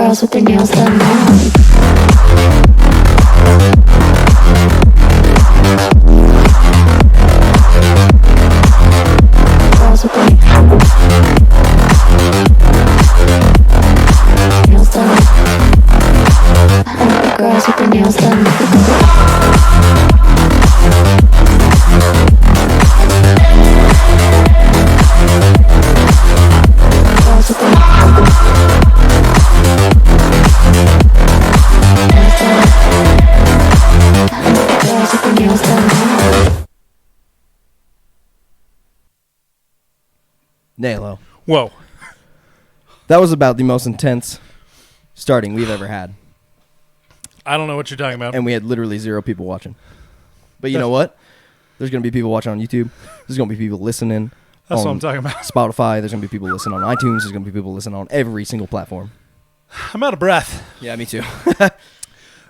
girls with their nails done now. Girls with their nails done. I like the girls with their nails done. Girls with their nails done. NALO. Whoa. That was about the most intense starting we've ever had. I don't know what you're talking about. And we had literally 0 people watching. But you know what? There's going to be people watching on YouTube. There's going to be people listening. That's on what I'm talking about. Spotify. There's going to be people listening on iTunes. There's going to be people listening on every single platform. I'm out of breath. Yeah, me too. That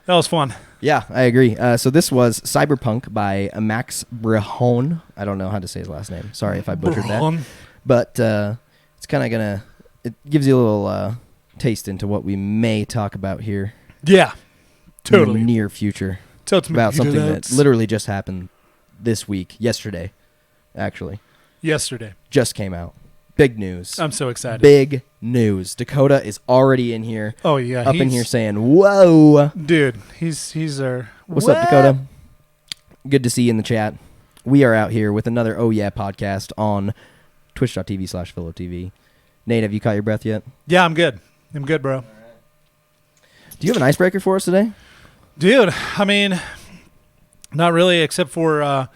was fun. Yeah, I agree. So this was Cyberpunk by Max Brehon. I don't know how to say his last name. Sorry if I butchered that. But it's kind of going to... It gives you a little taste into what we may talk about here. Yeah. Totally. In the near future. About something that literally just happened this week. Yesterday, actually. Yesterday. Just came out. Big news. I'm so excited. Big news. Dakota is already in here. Oh, yeah. Up in here saying, whoa. Dude, he's our... What's up, Dakota? Good to see you in the chat. We are out here with another Oh Yeah podcast on twitch.tv/PhilloTV. Nate, have you caught your breath yet? Yeah, I'm good. I'm good, bro. Do you have an icebreaker for us today? Dude, I mean, not really, except for, I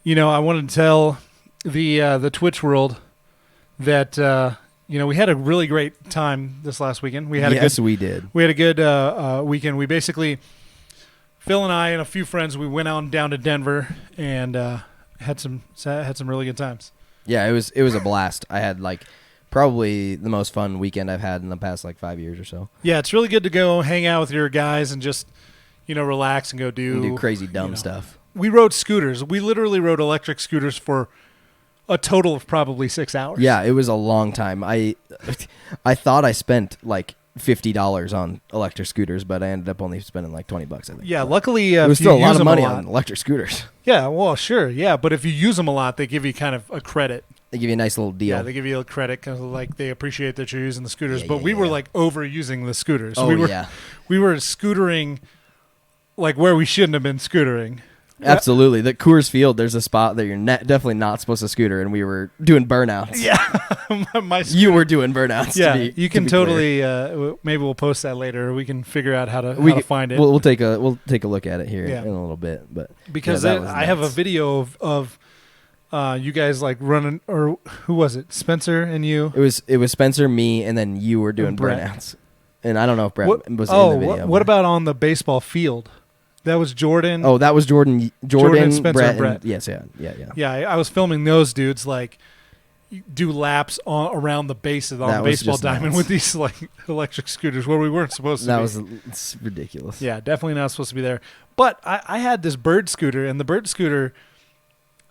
wanted to tell the Twitch world that, we had a really great time this last weekend. We had we did. We had a good weekend. We basically, Phil and I and a few friends, we went out down to Denver and had some really good times. Yeah, it was a blast. I had probably the most fun weekend I've had in the past 5 years or so. Yeah, it's really good to go hang out with your guys and just, relax and go do crazy dumb stuff. We rode scooters. We literally rode electric scooters for a total of probably 6 hours. Yeah, it was a long time. I thought I spent $50 on electric scooters, but I ended up only spending $20, I think. Yeah, luckily it was still a lot of money on electric scooters. Yeah, well, sure, yeah, but if you use them a lot, they give you kind of a credit. They give you a nice little deal. Yeah, they give you a credit because they appreciate that you're using the scooters. But we were overusing the scooters. So we were scootering where we shouldn't have been scootering. Absolutely. The Coors Field, there's a spot that you're definitely not supposed to scooter, and we were doing burnouts. Yeah, you were doing burnouts. Yeah, you can totally. Maybe we'll post that later. We can figure out how to find it. We'll take a look at it here in a little bit. But because I have a video of you guys running, or who was it? Spencer and you. It was Spencer, me, and then you were doing burnouts. And I don't know if Brett was in the video. What about on the baseball field? That was Jordan. Oh, that was Jordan, Spencer, Brett. and Brett. Yes, yeah. Yeah, I was filming those dudes do laps around the base of the baseball diamond with these electric scooters where we weren't supposed to be. It's ridiculous. Yeah, definitely not supposed to be there. But I had this bird scooter, and the bird scooter,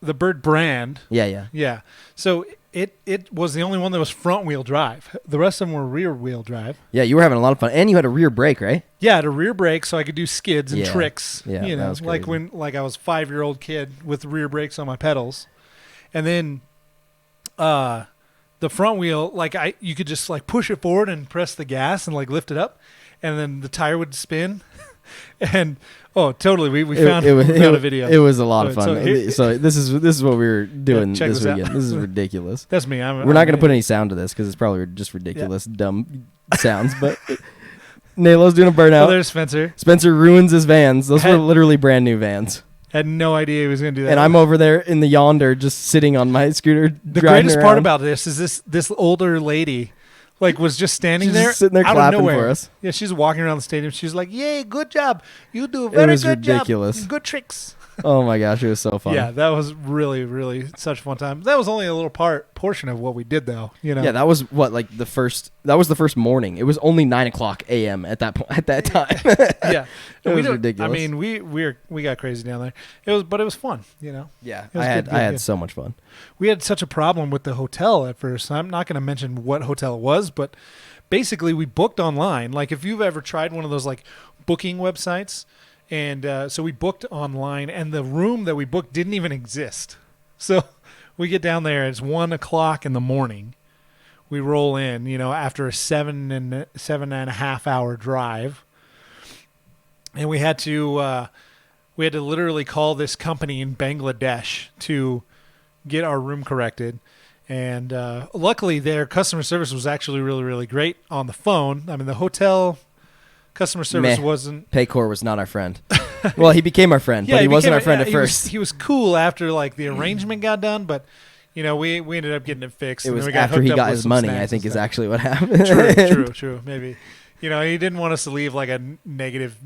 the bird brand. Yeah. So it was the only one that was front wheel drive. The rest of them were rear wheel drive. Yeah, you were having a lot of fun, and you had a rear brake, right? Yeah, I had a rear brake, so I could do skids and tricks. Yeah, that was crazy. When I was a 5-year-old kid with rear brakes on my pedals, and then the front wheel, you could just push it forward and press the gas and lift it up, and then the tire would spin. And totally, we found a video. It was a lot of fun. So this is what we were doing this weekend. This is ridiculous. That's me. We're not going to put any sound to this because it's probably just ridiculous, dumb sounds. But NALO's doing a burnout. Oh, there's Spencer. Spencer ruins his vans. Those were literally brand new vans. Had no idea he was going to do that. And I'm over there in the yonder, just sitting on my scooter. The greatest part about this is this older lady. Was just standing there, just sitting there out clapping of nowhere. for us. Yeah, she's walking around the stadium. She's like, "Yay, good job! You do a very good ridiculous. job. Good tricks." Oh my gosh, it was so fun. Yeah, that was really, really such a fun time. That was only a little portion of what we did, though. Yeah, that was the first morning. It was only 9:00 a.m. at that point. At that time. Yeah, it was ridiculous. I mean, we got crazy down there. But it was fun. Yeah, I had so much fun. We had such a problem with the hotel at first. I'm not going to mention what hotel it was, but basically we booked online. Like if you've ever tried one of those like booking websites, and so we booked online, and the room that we booked didn't even exist. So we get down there, it's 1:00 in the morning. We roll in, after a 7.5 hour drive, and we had to literally call this company in Bangladesh to get our room corrected. And luckily, their customer service was actually really, really great on the phone. I mean, the hotel customer service wasn't. Paycor was not our friend. Well, he became our friend, but he wasn't our friend at first. He was cool after like the arrangement got done, but we ended up getting it fixed. It was and then we got after he got his money, I think, is actually what happened. True. Maybe. He didn't want us to leave like a negative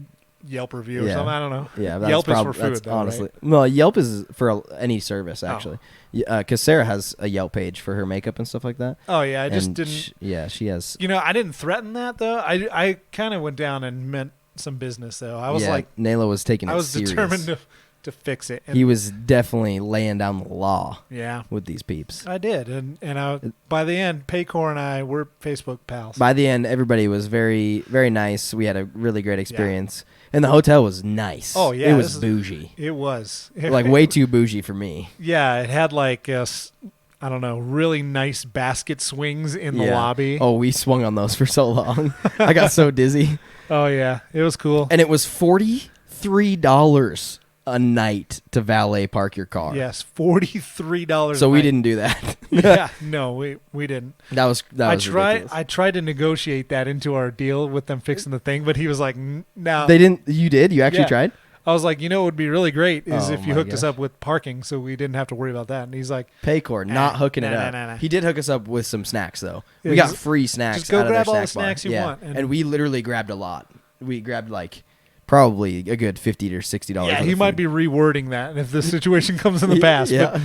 Yelp review or something. I don't know. Yeah, Yelp is for food, though, honestly. right? Well, Yelp is for any service, actually. Because Sarah has a Yelp page for her makeup and stuff like that. Oh, yeah. I just didn't. She has. I didn't threaten that, though. I kind of went down and meant some business, though. I was like. NALO was taking it serious. Determined to fix it. He was definitely laying down the law. Yeah. With these peeps. I did. And by the end, Paycor and I were Facebook pals. By the end, everybody was very, very nice. We had a really great experience. Yeah. And the hotel was nice. Oh, yeah. It was bougie. It was. Like way too bougie for me. Yeah. It had like, I don't know, really nice basket swings in the lobby. Oh, we swung on those for so long. I got so dizzy. Oh, yeah. It was cool. And it was $43 a night to valet park your car. Yes, $43. So we didn't do that. Yeah, no, we didn't. That was ridiculous. I tried to negotiate that into our deal with them fixing the thing, but he was like, "No." They didn't. You did? You actually tried? I was like, it would be really great is if you hooked us up with parking, so we didn't have to worry about that. And he's like, Paycor, not hooking it up. Nah. He did hook us up with some snacks though. We got free snacks. Just go out grab of their all the snacks you want, and we literally grabbed a lot. We grabbed like. Probably a good $50 or $60. Yeah, he might be rewording that if the situation comes in the past. Yeah. But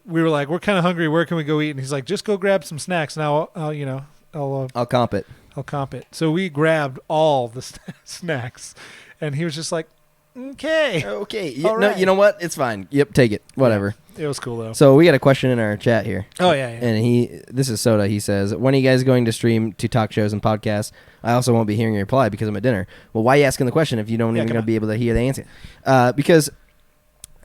we were like, we're kind of hungry. Where can we go eat? And he's like, just go grab some snacks. Now I'll comp it. I'll comp it. So we grabbed all the snacks, and he was just like, okay. No, you know what? It's fine. Yep, take it. Whatever. It was cool though. So we got a question in our chat here. Oh yeah. And this is Soda. He says, "When are you guys going to stream to talk shows and podcasts? I also won't be hearing your reply because I'm at dinner." Well, why are you asking the question if you don't even going to be able to hear the answer? Because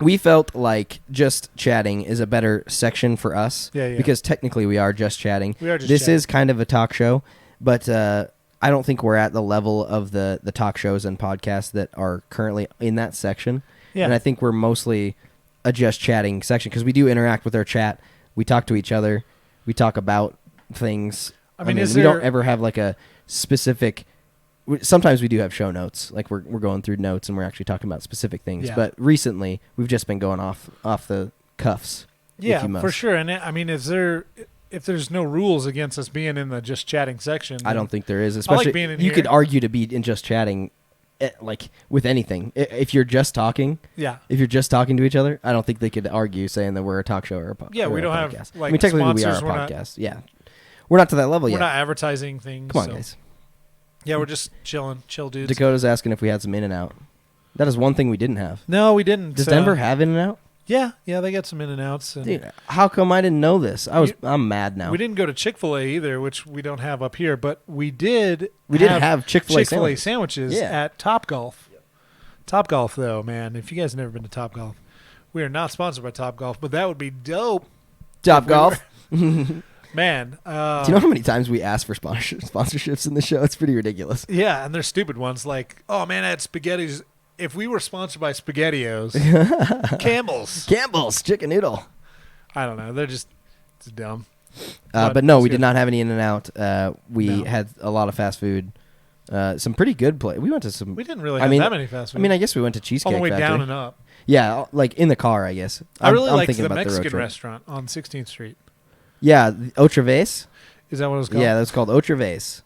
we felt like just chatting is a better section for us. Yeah. Because technically we are just chatting. This chatting. Is kind of a talk show, but I don't think we're at the level of the talk shows and podcasts that are currently in that section. Yeah. And I think we're mostly a just chatting section because we do interact with our chat. We talk to each other. We talk about things. I mean we don't ever have like a specific. Sometimes we do have show notes, like we're going through notes and we're actually talking about specific things. Yeah. But recently we've just been going off the cuffs. Yeah, for sure. And I mean, if there's no rules against us being in the just chatting section, I don't think there is. Especially, I like being in you could argue to be in just chatting. Like with anything, if you're just talking, if you're just talking to each other, I don't think they could argue saying that we're a talk show or a podcast. Yeah, we don't have. Like, I mean, technically we are a podcast. We're not to that level yet. We're not advertising things. Come on, guys. Yeah, we're just chill dudes. Dakota's asking if we had some In-N-Out. That is one thing we didn't have. No, we didn't. Does Denver have In-N-Out? Yeah, they got some In-N-Outs. Dude, how come I didn't know this? I'm mad now. We didn't go to Chick-fil-A either, which we don't have up here, but we did. We did have Chick-fil-A sandwiches at Topgolf. Topgolf, though, man. If you guys have never been to Topgolf, we are not sponsored by Topgolf, but that would be dope. Topgolf. Man. Do you know how many times we ask for sponsorships in the show? It's pretty ridiculous. Yeah, and they're stupid ones like, oh, man, I had SpaghettiOs. If we were sponsored by SpaghettiOs, Campbell's Chicken Noodle. I don't know. They're just dumb. But no, we did not have any In-N-Out. We had a lot of fast food. Some pretty good place. We went to some. We didn't really have that many fast food. I mean, I guess we went to Cheesecake Factory. All the way Factory. down and up. Yeah, like in the car, I guess. I really liked the Mexican restaurant on 16th Street. Yeah, Otra Vez. Is that what it was called? Yeah, that was called Otra Vez.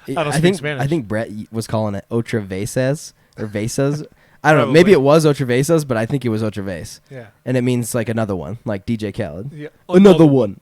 I don't speak Spanish. I think Brett was calling it Otra Veces or Vesas. I don't know. Maybe it was Otra Vesas, but I think it was Otra Vez. Yeah. And it means like another one, like DJ Khaled. Yeah. Another one.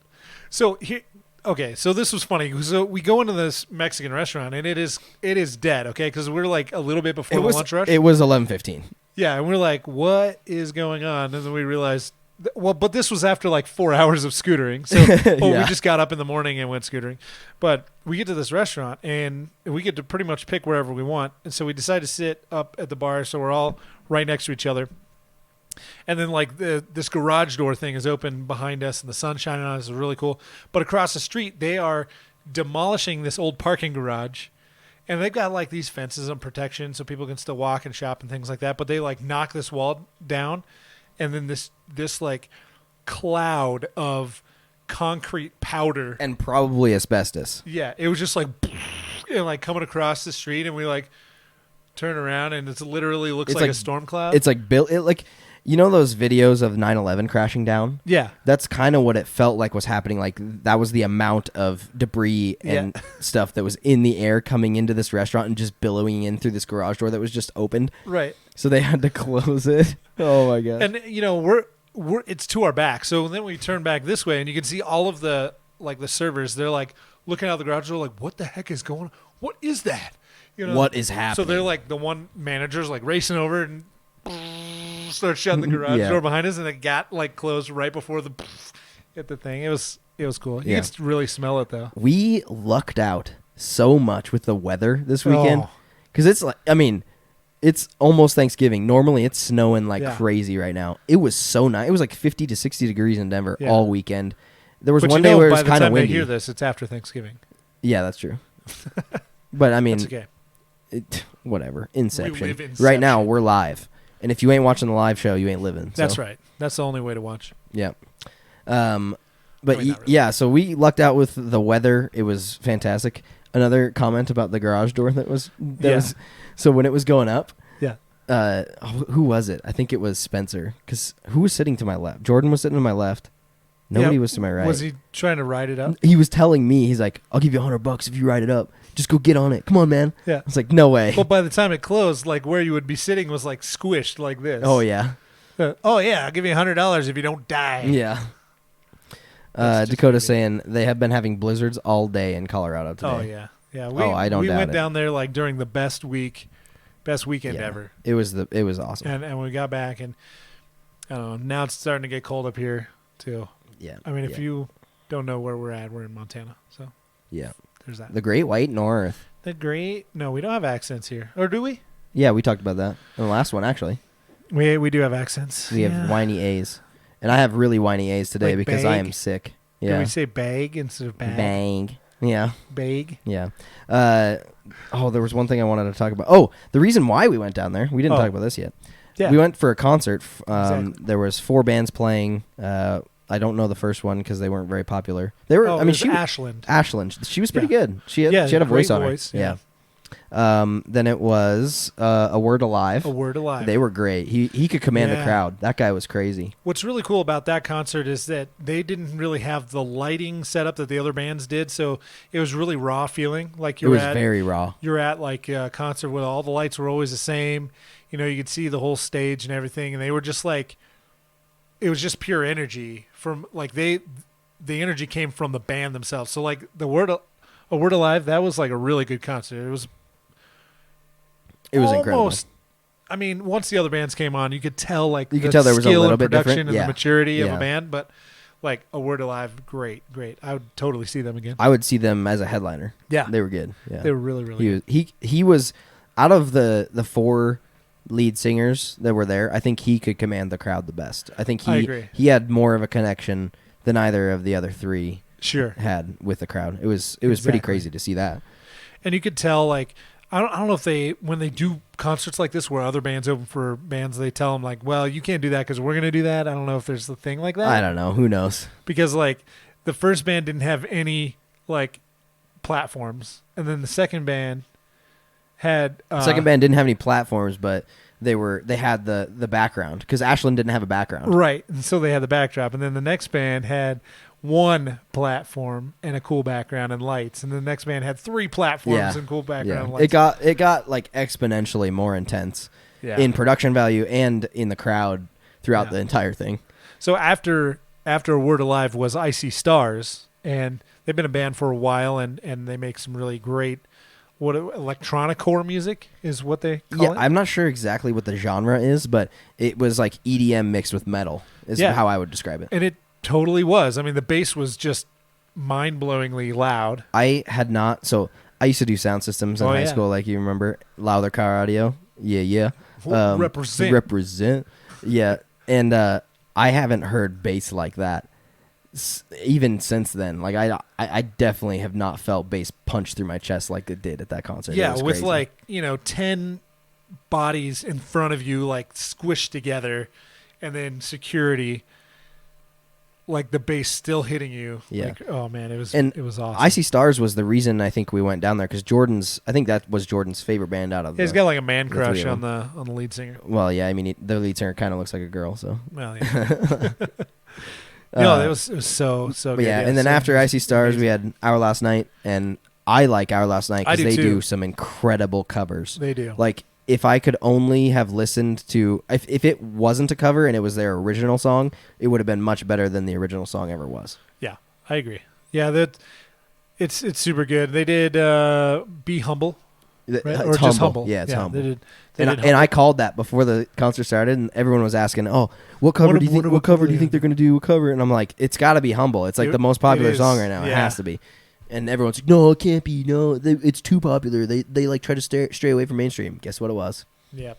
So here, okay. So this was funny. So we go into this Mexican restaurant and it is dead. Okay, because we're like a little bit before the lunch rush. It was 11:15. Yeah, and we're like, what is going on? And then we realized but this was after like 4 hours of scootering. So we just got up in the morning and went scootering. But we get to this restaurant and we get to pretty much pick wherever we want. And so we decide to sit up at the bar, so we're all right next to each other. And then like this garage door thing is open behind us and the sun's shining on us. It's really cool. But across the street, they are demolishing this old parking garage. And they've got like these fences and protection so people can still walk and shop and things like that. But they like knock this wall down. And then this like cloud of concrete powder and probably asbestos. Yeah, it was just like and like coming across the street, and we like turn around, and it literally looks like a storm cloud. It's like built. It like those videos of 9/11 crashing down. Yeah, that's kind of what it felt like was happening. Like that was the amount of debris and stuff that was in the air coming into this restaurant and just billowing in through this garage door that was just opened. Right. So they had to close it. Oh my god! And we're it's to our back. So then we turn back this way, and you can see all of the servers. They're like looking out the garage door, like, "What the heck is going on? What is that? What is happening?" So they're like, the one manager's like racing over and starts shutting the garage door behind us, and it got like closed right before the hit the thing. It was cool. You can really smell it though. We lucked out so much with the weather this weekend because it's like, it's almost Thanksgiving. Normally it's snowing like crazy right now. It was so nice. It was like 50 to 60 degrees in Denver all weekend. There was one day where it was kind of windy. By the time they hear this, it's after Thanksgiving. Yeah, that's true. But that's okay. Whatever. Inception. Right now we're live. And if you ain't watching the live show, you ain't living. So. That's right. That's the only way to watch. Yeah. So we lucked out with the weather. It was fantastic. Another comment about the garage door that was so when it was going up. Yeah. Who was it? I think it was Spencer. Because who was sitting to my left? Jordan was sitting to my left. Nobody was to my right. Was he trying to ride it up? He was telling me, he's like, "I'll give you $100 if you ride it up. Just go get on it. Come on, man." Yeah. I was like, "No way." Well, by the time it closed, like where you would be sitting was like squished like this. Oh yeah. I'll give you $100 if you don't die. Yeah. Dakota saying they have been having blizzards all day in Colorado today. Oh yeah, yeah. We went down there like during the best weekend ever. It was awesome. And we got back, and I don't know. Now it's starting to get cold up here too. Yeah. If you don't know where we're at, we're in Montana. So yeah, there's that. The Great White North. No, we don't have accents here, or do we? Yeah, we talked about that in the last one actually. We do have accents. We have whiny A's. And I have really whiny A's today like because bag? I am sick. Yeah. Can we say bag instead of bag? Bang. Yeah. Bag? Yeah. There was one thing I wanted to talk about. Oh, the reason why we went down there. We didn't talk about this yet. Yeah. We went for a concert. Exactly. There was 4 bands playing. I don't know the first one because they weren't very popular. They were. Ashland. Ashland. She was pretty good. She had a voice on her. Yeah. Then it was A Word Alive. A Word Alive. They were great. He could command the crowd. That guy was crazy. What's really cool about that concert is that they didn't really have the lighting setup that the other bands did, so it was really raw feeling. Like it was very raw. You're at like a concert where all the lights were always the same. You could see the whole stage and everything, and they were just like, it was just pure energy from like the energy came from the band themselves. So like A Word Alive, that was like a really good concert. It was incredible. Once the other bands came on, you could tell like there was a little bit production different. and the maturity of a band. But like A Word Alive, great. I would totally see them again. I would see them as a headliner. Yeah, they were good. Yeah, they were really, really good. He was out of the 4 lead singers that were there. I think he could command the crowd the best. I think I agree. He had more of a connection than either of the other 3 had with the crowd. It was pretty crazy to see that. And you could tell like. I don't know if when they do concerts like this where other bands open for bands, they tell them like, well, you can't do that because we're going to do that. I don't know if there's a thing like that. I don't know. Who knows? Because like the first band didn't have any like platforms. And then the second band had... second band didn't have any platforms, but they had the background because Ashland didn't have a background. Right. And so they had the backdrop. And then the next band had... 1 platform and a cool background and lights, and the next band had 3 platforms and cool background and lights. It got like exponentially more intense in production value and in the crowd throughout the entire thing. So after A Word Alive was Icy Stars, and they've been a band for a while, and they make some really great what electronic core music is what they call it. I'm not sure exactly what the genre is, but it was like EDM mixed with metal is how I would describe it. And it totally was. I mean, the bass was just mind-blowingly loud. I used to do sound systems in high school, like you remember, Louder Car Audio. Yeah. Represent. Yeah, and I haven't heard bass like that even since then. Like I definitely have not felt bass punch through my chest like it did at that concert. Yeah, with crazy. 10 bodies in front of you, like squished together, and then security, like the bass still hitting you. Yeah. Like, oh man, it was awesome. I See Stars was the reason I think we went down there, because I think that was Jordan's favorite band out of. He's got like a man crush on the lead singer. Well, yeah, I mean the lead singer kind of looks like a girl, so. Well, yeah. No, it was so good. Yeah, and then after I See Stars, we had Our Last Night, and I like Our Last Night because they do some incredible covers. They do. Like, if I could only have listened to, if it wasn't a cover and it was their original song, it would have been much better than the original song ever was. Yeah, I agree. Yeah, it's super good. They did Be Humble, right? Or just Humble. Yeah, it's Humble. They did and I called that before the concert started, and everyone was asking, "Oh, what cover do you think? What cover do you think they're going to do? What cover?" And I'm like, "It's got to be Humble. It's like the most popular song right now. It has to be." And everyone's like, "No, it can't be. No, it's too popular. They like try to stray away from mainstream." Guess what it was? Yeah,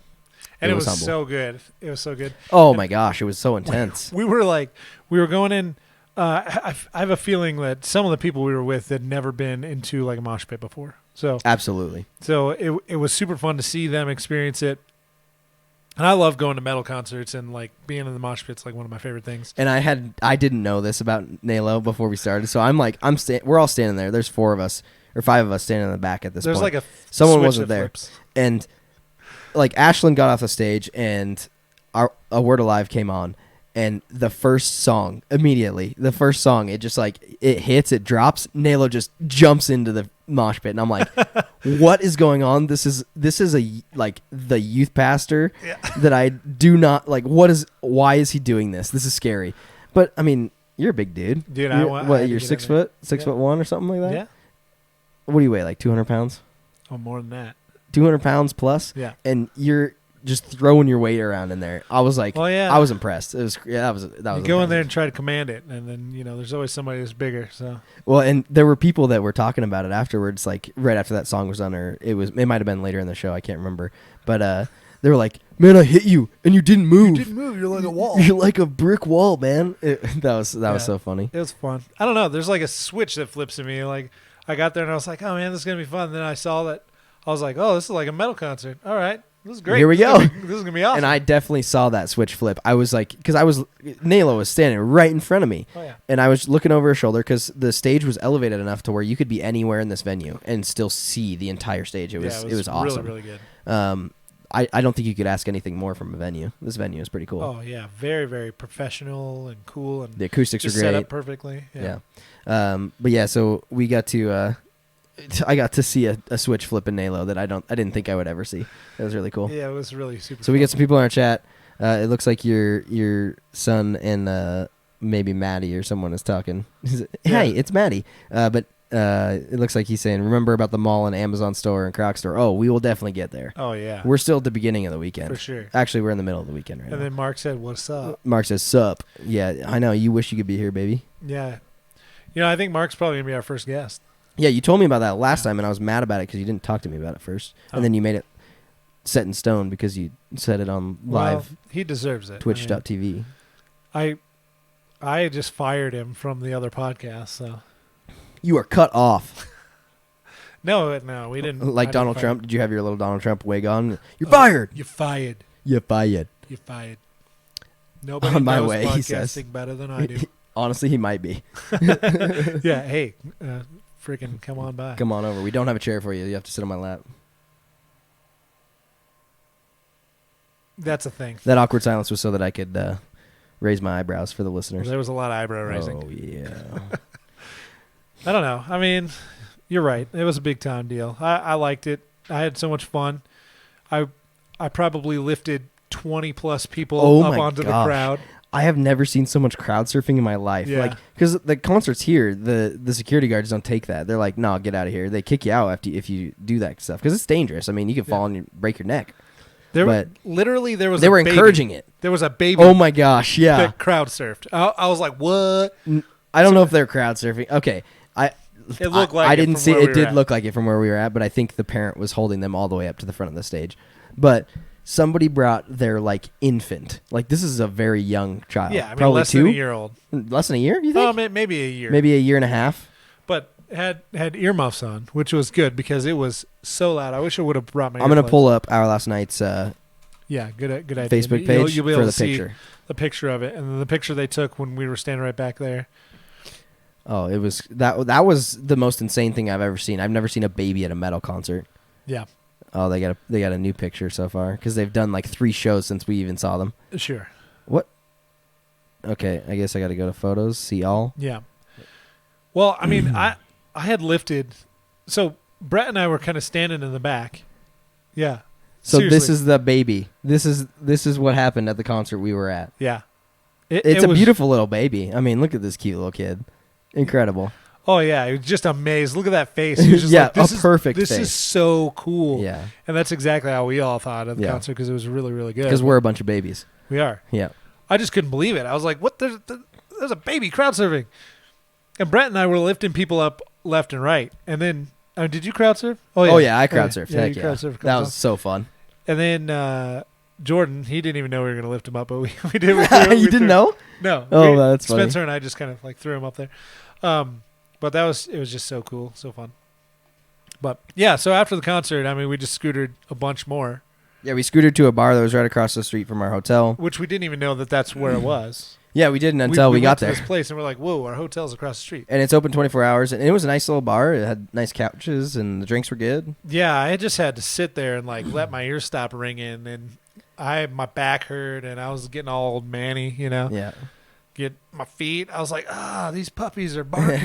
and it was Humble. so good. It was so good. Oh my gosh, it was so intense. We were going in. I have a feeling that some of the people we were with had never been into like a mosh pit before. So absolutely. So it was super fun to see them experience it. And I love going to metal concerts, and like being in the mosh pit's like one of my favorite things. And I didn't know this about NALO before we started, so we're all standing there. There's 4 of us or 5 of us standing in the back at this point. There's like someone wasn't there, flips. and like Ashlyn got off the stage, and A Word Alive came on, and the first song it just like it hits, it drops. NALO just jumps into the mosh pit, and I'm like, what is going on? This is like the youth pastor that I do not like. Why is he doing this? This is scary. But I mean, you're a big dude. You're 6 foot, 6'1" or something like that? Yeah. What do you weigh? Like 200 pounds? Oh, more than that. 200 pounds plus? Yeah. And you're just throwing your weight around in there. I was like, I was impressed. It was that was you go in there and try to command it, and then there's always somebody who's bigger. So well, and there were people that were talking about it afterwards, like right after that song was done, or it might have been later in the show. I can't remember, but they were like, "Man, I hit you, and you didn't move. You didn't move. You're like a wall. You're like a brick wall, man." That was so funny. It was fun. I don't know. There's like a switch that flips in me. Like I got there and I was like, "Oh man, this is gonna be fun." And then I saw that. I was like, "Oh, this is like a metal concert. All right." This is great. Here we go. This is gonna be awesome. And I definitely saw that switch flip. I was like, because NALO was standing right in front of me, and I was looking over her shoulder because the stage was elevated enough to where you could be anywhere in this venue and still see the entire stage. It was awesome. Really, really good. I don't think you could ask anything more from a venue. This venue is pretty cool. Oh yeah, very very professional and cool, and the acoustics are great. Set up perfectly. Yeah. But yeah, so we got to. I got to see a switch flip in NALO that I didn't think I would ever see. It was really cool. Yeah, it was really super. So we get some people in our chat. It looks like your son and maybe Maddie or someone is talking. Hey, it's Maddie. But it looks like he's saying, remember about the mall and Amazon store and Croc store. Oh, we will definitely get there. Oh yeah, we're still at the beginning of the weekend for sure. Actually, we're in the middle of the weekend right now. And then Mark said, "What's up?" Mark says, "Sup." Yeah, I know. You wish you could be here, baby. Yeah, I think Mark's probably gonna be our first guest. Yeah, you told me about that last time, and I was mad about it because you didn't talk to me about it first. And then you made it set in stone because you said it on live. Well, he deserves it. Twitch.tv. I just fired him from the other podcast, so. You are cut off. No, we didn't. Like Donald Trump. Did you have your little Donald Trump wig on? You're fired. You're fired. You're fired. You're fired. Nobody on my knows way, podcasting he says. better than I do. Honestly, he might be. Yeah, hey, freaking come on by. Come on over. We don't have a chair for you. You have to sit on my lap. That's a thing. That awkward silence was so that I could raise my eyebrows for the listeners. There was a lot of eyebrow raising. Oh, yeah. I don't know. I mean, you're right. It was a big time deal. I liked it. I had so much fun. I probably lifted 20 plus people up onto the crowd. I have never seen so much crowd surfing in my life. Yeah. Like, because the concerts here, the security guards don't take that. They're like, no, get out of here. They kick you out if you do that stuff because it's dangerous. I mean, you can fall and break your neck. They were encouraging it. There was a baby. Oh my gosh, yeah. That crowd surfed. I was like, what? I don't know if they're crowd surfing. Okay, It looked like I didn't see it. It did look like it from where we were at, but I think the parent was holding them all the way up to the front of the stage. But somebody brought their like infant. Like this is a very young child. Yeah, I mean, probably less than a year old. Less than a year, you think? Oh, maybe a year. Maybe a year and a half. But had earmuffs on, which was good because it was so loud. I wish I would have brought my. I'm gonna earplugs. pull up our last night's good idea. Facebook page You'll be able for the to see picture. the picture of it, and then the picture they took when we were standing right back there. Oh, it was that was the most insane thing I've ever seen. I've never seen a baby at a metal concert. Yeah. Oh, they got a new picture so far because they've done like 3 shows since we even saw them. Sure. What? Okay, I guess I got to go to photos. See all. Yeah. Well, I mean, I had lifted. So Brett and I were kind of standing in the back. Yeah. So Seriously. this is the baby. This is what happened at the concert we were at. Yeah. It's a beautiful little baby. I mean, look at this cute little kid. Incredible. Oh yeah, he was just amazed. Look at that face. He was just Yeah, like, this is perfect This face. is so cool. Yeah. And that's exactly how we all thought of the Yeah. concert because it was really, really good. Because we're a bunch of babies. We are. Yeah. I just couldn't believe it. I was like, "What? There's a baby crowd surfing," and Brett and I were lifting people up left and right. And then, did you crowd surf? Oh yeah, I crowd surfed. Yeah, Heck you yeah. crowd surfed. That was so fun. And then Jordan, he didn't even know we were going to lift him up, but we did. You didn't know? No. Oh, that's funny. Spencer and I just kind of like threw him up there. But it was just so cool, so fun. But yeah, so after the concert, I mean, we just scootered a bunch more. Yeah, we scooted to a bar that was right across the street from our hotel. Which we didn't even know that's where it was. Yeah, we didn't until we got went to there. this place and we're like, whoa, our hotel's across the street. And it's open 24 hours. And it was a nice little bar. It had nice couches and the drinks were good. Yeah, I just had to sit there and like let my ears stop ringing. And my back hurt and I was getting all old manny, you know. Yeah. Get my feet. I was like, these puppies are barking.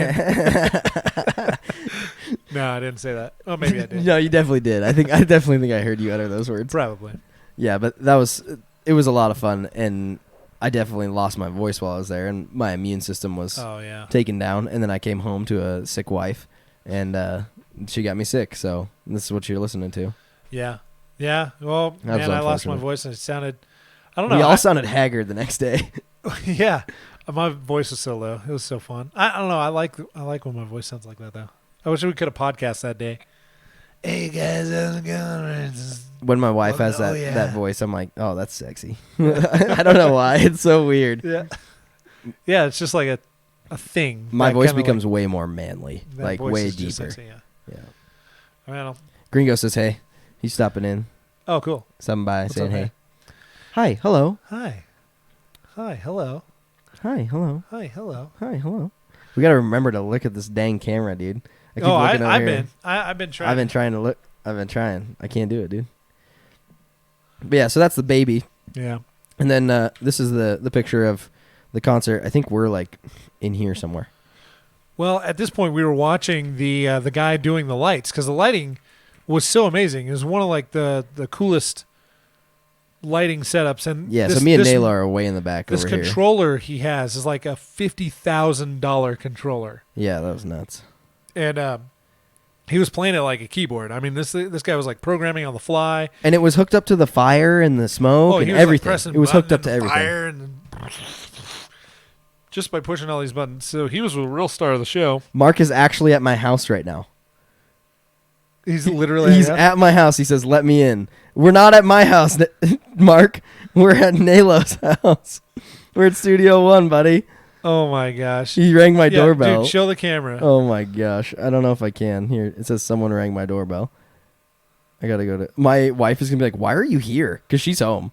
No, I didn't say that. Oh, maybe I did. No, you definitely did. I definitely think I heard you utter those words. Probably. Yeah, but it was a lot of fun, and I definitely lost my voice while I was there, and my immune system was taken down, and then I came home to a sick wife, and she got me sick, so this is what you're listening to. Yeah. Yeah. Well, man, I lost my voice, and it sounded, I don't know. We all sounded haggard the next day. Yeah. My voice was so low. It was so fun. I don't know. I like when my voice sounds like that, though. I wish we could have podcast that day. Hey guys, how's it going? When my wife has that voice, I'm like, oh, that's sexy. I don't know why. It's so weird. Yeah. Yeah, it's just like a thing. My voice becomes way more manly, like voice way is just deeper. sexy, yeah. Yeah. I don't know. Gringo says, hey. He's stopping in. Oh, cool. Stopping by, What's saying, up, hey. Hi, hello. Hi. Hi, hello. Hi, hello. Hi, hello. Hi, hello. We got to remember to look at this dang camera, dude. I keep looking over here. I've been trying. I've been trying to look. I've been trying. I can't do it, dude. But yeah, so that's the baby. Yeah. And then this is the picture of the concert. I think we're like in here somewhere. Well, at this point, we were watching the guy doing the lights because the lighting was so amazing. It was one of like the coolest lighting setups. And yeah, so me and NALO are way in the back this over here. This controller he has is like a $50,000 controller. Yeah, that was nuts. And he was playing it like a keyboard. I mean, this guy was like programming on the fly. And it was hooked up to the fire and the smoke and everything. Like, it was hooked up to everything. Fire and just by pushing all these buttons. So he was a real star of the show. Mark is actually at my house right now. He's literally He's at my house. He says, let me in. We're not at my house, Mark. We're at NALO's house. We're at Studio One, buddy. Oh, my gosh. He rang my doorbell. Dude, show the camera. Oh, my gosh. I don't know if I can. Here, it says someone rang my doorbell. I got to go to... My wife is going to be like, why are you here? Because she's home.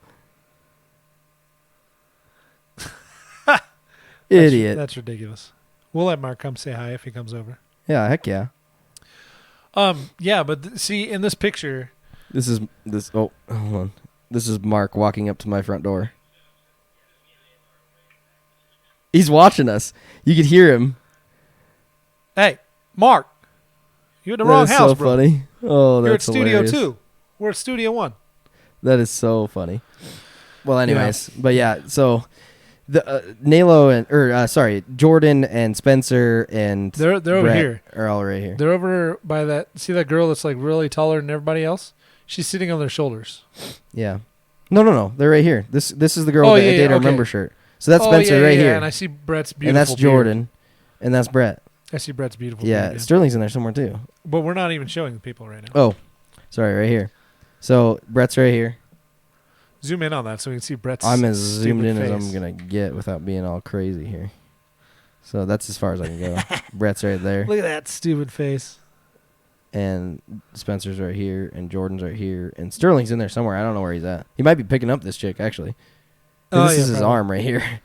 Idiot. That's ridiculous. We'll let Mark come say hi if he comes over. Yeah, heck yeah. Yeah, but see, in this picture... Oh, hold on. This is Mark walking up to my front door. He's watching us. You could hear him. Hey, Mark. You're in the wrong house, so bro. Funny. Oh, that's You're at hilarious. Studio 2. We're at Studio 1. That is so funny. Well, anyways. Yeah. But yeah, so The NALO Jordan and Spencer and They're over Brett here. are all right here. They're over by that. See that girl that's like really taller than everybody else? She's sitting on their shoulders. Yeah. No. They're right here. This is the girl that I dated remember shirt. So that's Spencer right here. And I see Brett's beautiful. And that's Jordan. And that's Brett. I see Brett's beautiful. Yeah, beard, Sterling's in there somewhere too. But we're not even showing the people right now. Oh, sorry, right here. So Brett's right here. Zoom in on that so we can see Brett's I'm as zoomed in face. as I'm going to get without being all crazy here. So that's as far as I can go. Brett's right there. Look at that stupid face. And Spencer's right here. And Jordan's right here. And Sterling's in there somewhere. I don't know where he's at. He might be picking up this chick, actually. This is his arm right here.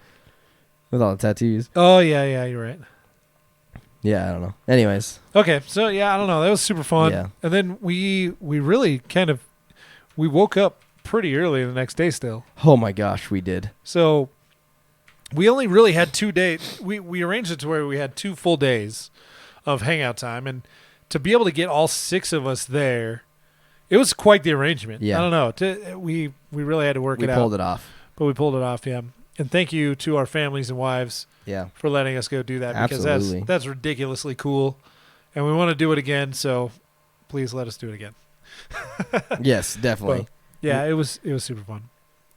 With all the tattoos. Oh, yeah, you're right. Yeah, I don't know. Anyways. Okay, so yeah, I don't know. That was super fun. Yeah. And then we really we woke up pretty early the next day still. Oh my gosh, we did. So we only really had 2 days. We arranged it to where we had 2 full days of hangout time. And to be able to get all 6 of us there, it was quite the arrangement. Yeah. I don't know. We really had to work it out. We pulled it off. But we pulled it off, yeah. And thank you to our families and wives for letting us go do that. Because Absolutely. that's ridiculously cool. And we want to do it again, so please let us do it again. Yes, definitely. But, yeah, it was super fun.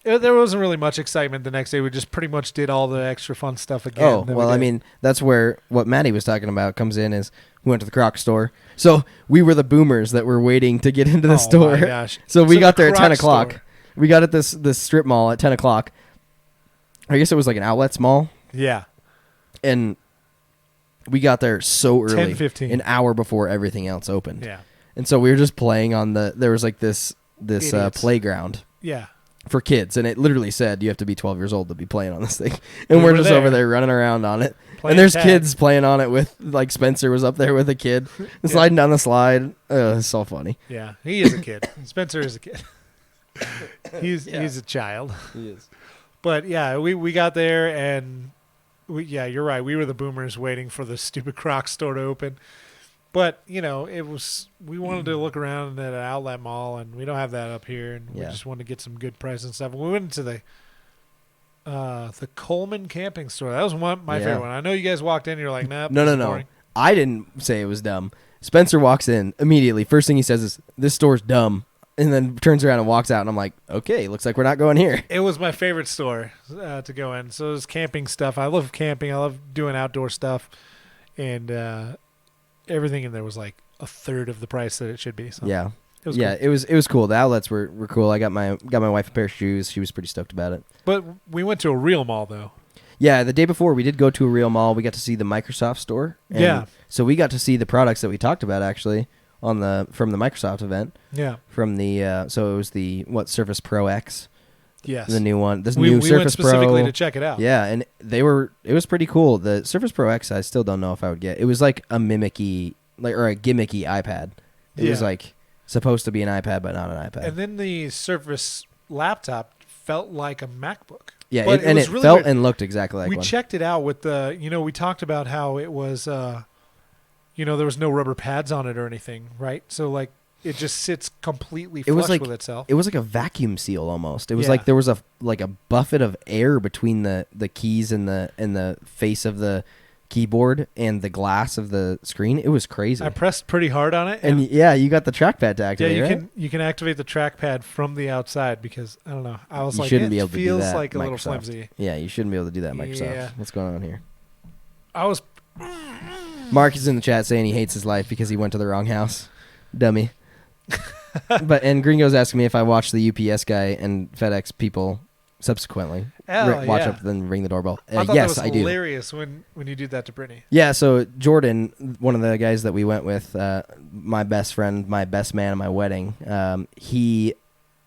There wasn't really much excitement the next day. We just pretty much did all the extra fun stuff again. Oh, well, I mean, that's where what Maddie was talking about comes in is we went to the Croc store. So we were the boomers that were waiting to get into the store. Oh, my gosh. So we got there at Croc 10 o'clock. store. We got at this strip mall at 10 o'clock. I guess it was like an outlet mall. Yeah. And we got there so early. 10:15. An hour before everything else opened. Yeah. And so we were just playing on there was like this Idiots. playground. Yeah. For kids, and it literally said you have to be 12 years old to be playing on this thing, and We we're were just there. over there running around on it. Playing And there's tag. kids playing on it with, like, Spencer was up there with a kid sliding down the slide. It's so funny. Yeah. He is a kid. Spencer is a kid. He's a child. He is. But yeah, we got there and you're right. We were the boomers waiting for the stupid Croc store to open. But, we wanted to look around at an outlet mall, and we don't have that up here, and we just wanted to get some good prices and stuff. And we went into the Coleman camping store. That was my favorite one. I know you guys walked in and you're like, nah, No. boring. I didn't say it was dumb. Spencer walks in immediately. First thing he says is, "This store's dumb," and then turns around and walks out, and I'm like, okay, looks like we're not going here. It was my favorite store to go in. So it was camping stuff. I love camping. I love doing outdoor stuff. And everything in there was like a third of the price that it should be. So Yeah. it was Cool. It was cool. The outlets were cool. I got my wife a pair of shoes. She was pretty stoked about it. But we went to a real mall, though. Yeah, the day before we did go to a real mall. We got to see the Microsoft store. And Yeah. So we got to see the products that we talked about actually from the Microsoft event. Yeah. From the so it was the Surface Pro X. Yes. The new one. This we new went Surface specifically Pro. to check it out. Yeah, and it was pretty cool. The Surface Pro X I still don't know if I would get. It was like a gimmicky iPad. It was like supposed to be an iPad but not an iPad. And then the Surface laptop felt like a MacBook. Yeah, But it was really felt weird. and looked exactly like We one. checked it out with the, we talked about how it was, there was no rubber pads on it or anything, right? So like it just sits completely It was flush like with itself. It was like a vacuum seal almost. It was Yeah. like there was a buffet of air between the keys and the face of the keyboard and the glass of the screen. It was crazy. I pressed pretty hard on it. And yeah, you got the trackpad to activate. you right? you can activate the trackpad from the outside because I don't know. I was You like, shouldn't it be able to do feels that, like a little Microsoft. flimsy. Yeah, you shouldn't be able to do that, Microsoft. Yeah. What's going on here? I was Mark is in the chat saying he hates his life because he went to the wrong house. Dummy. And Gringo's asking me if I watch the UPS guy and FedEx people subsequently. Watch up and ring the doorbell. I thought Yes, that I was do. hilarious when you did that to Brittany. Yeah, so Jordan, one of the guys that we went with, my best friend, my best man at my wedding, he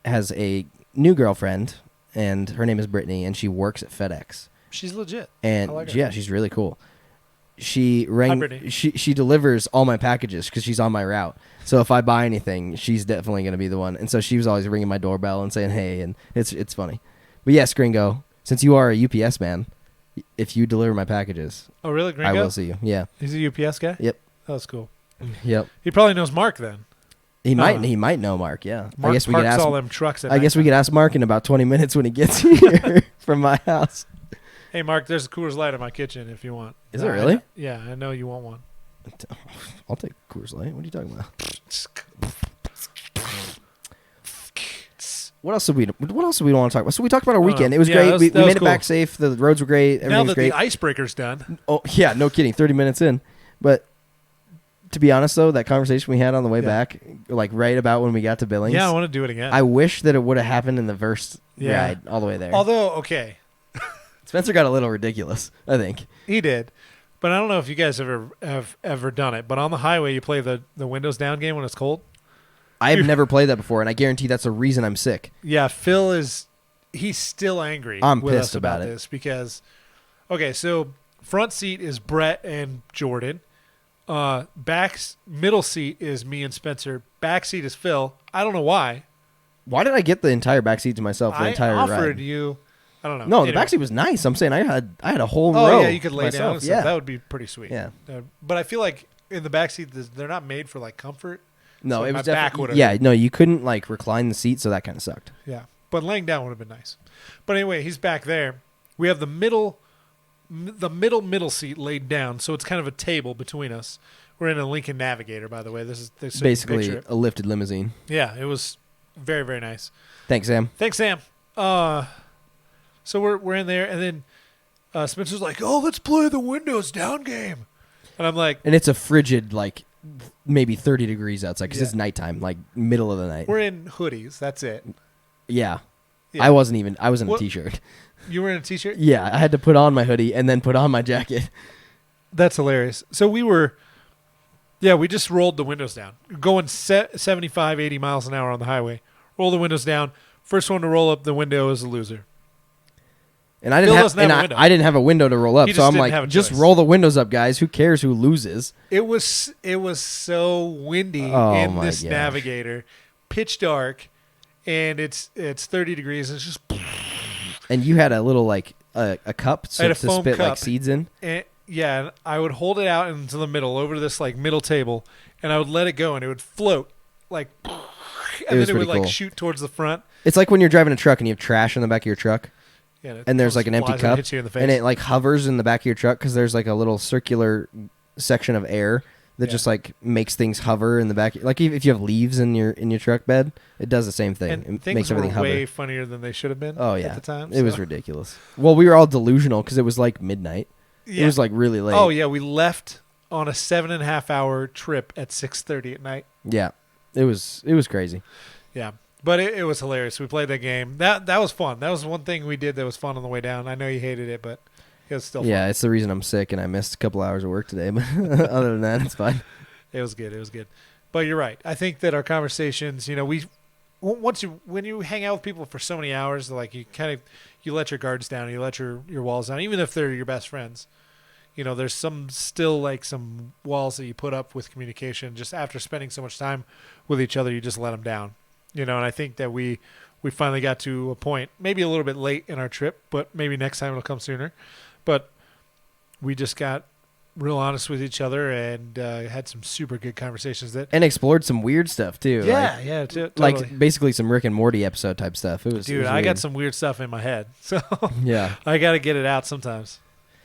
has a new girlfriend, and her name is Brittany, and she works at FedEx. She's legit. And I like her. yeah, she's really cool. She Brittany. she delivers all my packages because she's on my route. So if I buy anything, she's definitely going to be the one. And so she was always ringing my doorbell and saying, hey, and it's funny. But yes, Gringo, since you are a UPS man, if you deliver my packages, Oh, really, Gringo? I will see you. Yeah. He's a UPS guy? Yep. Oh, that's cool. Yep. He probably knows Mark then. He might know Mark, yeah. Mark I guess we could parks ask all them trucks at I guess we nighttime. could ask Mark in about 20 minutes when he gets here from my house. Hey, Mark, there's a Coors Light in my kitchen if you want. Is it really? Yeah, I know you want one. I'll take Coors Light. What are you talking about? What else do we want to talk about? So we talked about our weekend. It was great. We made it back safe. The roads were great. Everything was great. Now that the icebreaker's done. Oh, yeah, no kidding. 30 minutes in. But to be honest, though, that conversation we had on the way back, like right about when we got to Billings. Yeah, I want to do it again. I wish that it would have happened in the first ride all the way there. Although, okay. Spencer got a little ridiculous, I think. He did. But I don't know if you guys have ever done it. But on the highway, you play the windows down game when it's cold. I have never played that before, and I guarantee that's the reason I'm sick. Yeah, he's still angry. I'm with pissed us about it. this because, okay, so front seat is Brett and Jordan. Middle seat is me and Spencer. Back seat is Phil. I don't know why. Why did I get the entire back seat to myself the entire ride? I offered you. I don't know. No, the back seat was nice. I'm saying I had a whole row. Oh yeah, you could lay down. myself. So that would be pretty sweet. Yeah. But I feel like in the back seat, they're not made for like comfort. No, so it was my back definitely. would've- Yeah, no, you couldn't like recline the seat, so that kind of sucked. Yeah, but laying down would have been nice. But anyway, he's back there. We have the middle seat laid down, so it's kind of a table between us. We're in a Lincoln Navigator, by the way. This is Basically a lifted limousine. Yeah, it was very, very nice. Thanks, Sam. Thanks, Sam. So we're in there, and then Spencer's like, "Oh, let's play the windows down game," and I'm like, And it's a frigid, like maybe 30 degrees outside because it's nighttime, like middle of the night. "We're in hoodies. That's it." Yeah. Yeah. I was in a What- t-shirt. You were in a t-shirt. Yeah, I had to put on my hoodie and then put on my jacket. That's hilarious. So we just rolled the windows down, going 75, 80 miles an hour on the highway. Roll the windows down. First one to roll up the window is a loser. And I didn't Phil have, doesn't have a window. I didn't have a window to roll up, He so just I'm didn't have a like, just choice. roll the windows up, guys. Who cares who loses? It was so windy Oh, in my this gosh. Navigator, pitch dark, and it's 30 degrees. And it's just And you had a little like a cup I had a to foam spit like cup. seeds in. and I would hold it out into the middle over to this like middle table, and I would let it go, and it would float like, and was then it would pretty like cool. shoot towards the front. It's like when you're driving a truck and you have trash in the back of your truck, Yeah, and there's like an empty flies cup, hits you in the face. and it like hovers in the back of your truck because there's like a little circular section of air that Yeah. just like makes things hover in the back. Like if you have leaves in your truck bed, it does the same thing. And It things makes were everything hover. way funnier than they should have been. Oh yeah, at the time. it was so- ridiculous. Well, we were all delusional because it was like midnight. Yeah. It was like really late. Oh yeah, we left on a 7.5 hour trip at 6:30 at night. Yeah, it was crazy. Yeah, but it was hilarious. We played that game. That was fun. That was one thing we did that was fun on the way down. I know you hated it, but it was still Yeah, fun. it's the reason I'm sick and I missed a couple hours of work today. But other than that, it's fine. It was good. It was good. But you're right. I think that our conversations, when you hang out with people for so many hours, like you let your guards down, you let your walls down, even if they're your best friends. There's some walls that you put up with communication. Just after spending so much time with each other, you just let them down. And I think that we finally got to a point, maybe a little bit late in our trip, but maybe next time it'll come sooner. But we just got real honest with each other and had some super good conversations And explored some weird stuff too. totally. Like basically some Rick and Morty episode type stuff. It was Dude, I got some weird stuff in my head, so Yeah. I got to get it out sometimes,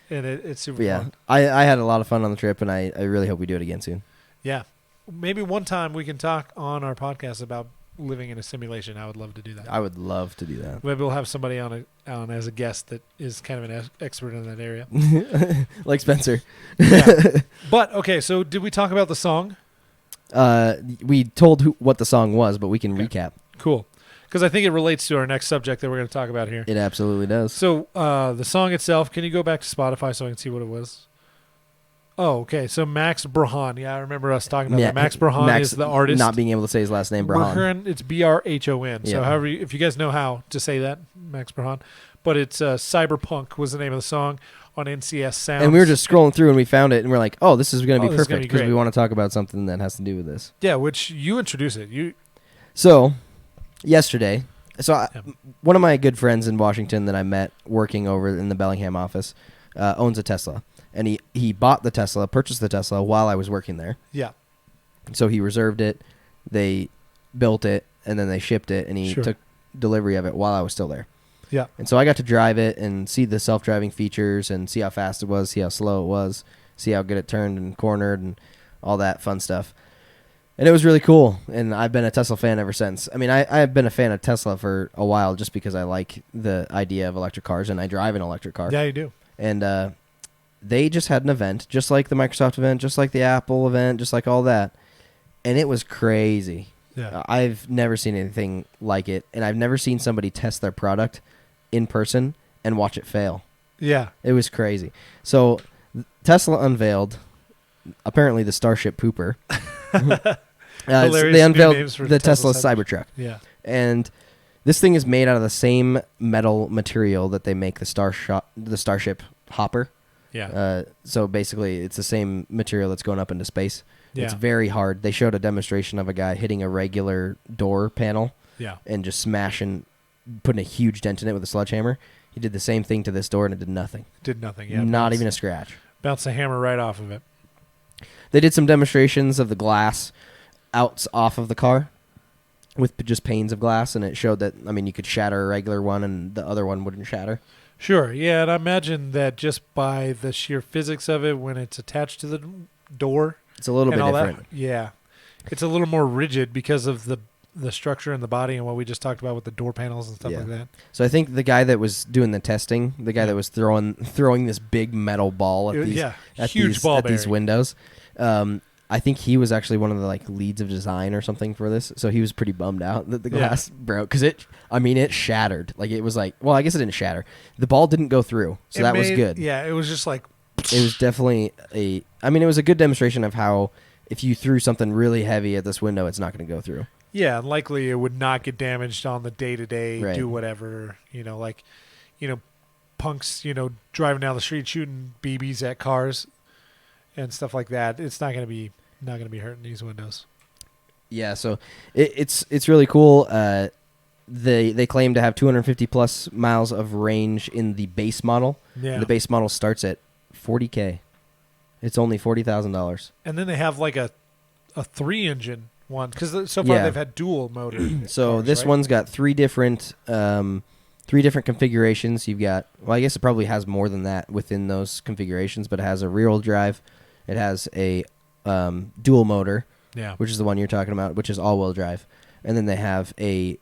and it's super Yeah. fun. I had a lot of fun on the trip, and I really hope we do it again soon. Yeah, maybe one time we can talk on our podcast about living in a simulation. I would love to do that. I would love to do that. Maybe we'll have somebody on as a guest that is kind of an expert in that area. Like Spencer. Yeah. But okay, so did we talk about the song? We told what the song was, but we can Okay. recap. Cool, because I think it relates to our next subject that we're going to talk about here. It absolutely does. So the song itself, can you go back to Spotify so I can see what it was? Oh, okay. So Max Brahan. Yeah, I remember us talking about that. Max Brahan is the artist. Not being able to say his last name, Brahan. Brahan, it's Brhon. So Yeah. however, if you guys know how to say that, Max Brahan. But it's Cyberpunk was the name of the song on NCS Sounds. And we were just scrolling through and we found it and we're like, oh, this is going to be this is gonna perfect be because great. we want to talk about something that has to do with this. Yeah, which you introduce it. So, yesterday, Yeah. one of my good friends in Washington that I met working over in the Bellingham office owns a Tesla. And he purchased the Tesla while I was working there. Yeah. So he reserved it, they built it, and then they shipped it, and he Sure. took delivery of it while I was still there. Yeah. And so I got to drive it and see the self-driving features and see how fast it was, see how slow it was, see how good it turned and cornered and all that fun stuff. And it was really cool, and I've been a Tesla fan ever since. I mean, I've been a fan of Tesla for a while just because I like the idea of electric cars, and I drive an electric car. Yeah, you do. And they just had an event, just like the Microsoft event, just like the Apple event, just like all that. And it was crazy. Yeah. I've never seen anything like it, and I've never seen somebody test their product in person and watch it fail. Yeah. It was crazy. So Tesla unveiled, apparently, the Starship Pooper. They unveiled the Tesla Cybertruck. Yeah. And this thing is made out of the same metal material that they make the Starship Hopper. Yeah. So basically, it's the same material that's going up into space. Yeah. It's very hard. They showed a demonstration of a guy hitting a regular door panel Yeah. and just putting a huge dent in it with a sledgehammer. He did the same thing to this door, and it did nothing. Did nothing. Yeah. Not even a scratch. Bounced the hammer right off of it. They did some demonstrations of the glass off of the car with just panes of glass, and it showed that, I mean, you could shatter a regular one and the other one wouldn't shatter. Sure. Yeah, and I imagine that just by the sheer physics of it, when it's attached to the door, It's a little bit and all different. that, yeah, it's a little more rigid because of the structure in the body and what we just talked about with the door panels and stuff Yeah. like that. So I think the guy that was doing the testing, the guy that was throwing this big metal ball at Huge ball these bearing. windows, I think he was actually one of the leads of design or something for this. So he was pretty bummed out that the glass broke because it shattered. Like, it was like, well, I guess it didn't shatter. The ball didn't go through, so that was good. Yeah, it was just like, It was definitely it was a good demonstration of how if you threw something really heavy at this window, it's not going to go through. yeah, and likely it would not get damaged on the day-to-day, Right. do whatever, punks, driving down the street shooting BBs at cars and stuff like that. It's not going to be hurting these windows. Yeah, so it's really cool. They claim to have 250 plus miles of range in the base model. Yeah. The base model starts at $40,000. It's only $40,000. And then they have like a 3-engine one because so far they've had dual motor. So cars, this right? one's got three different configurations. You've got, well, I guess it probably has more than that within those configurations, but it has a rear-wheel drive. It has a dual motor, which is the one you're talking about, which is all-wheel drive. And then they have a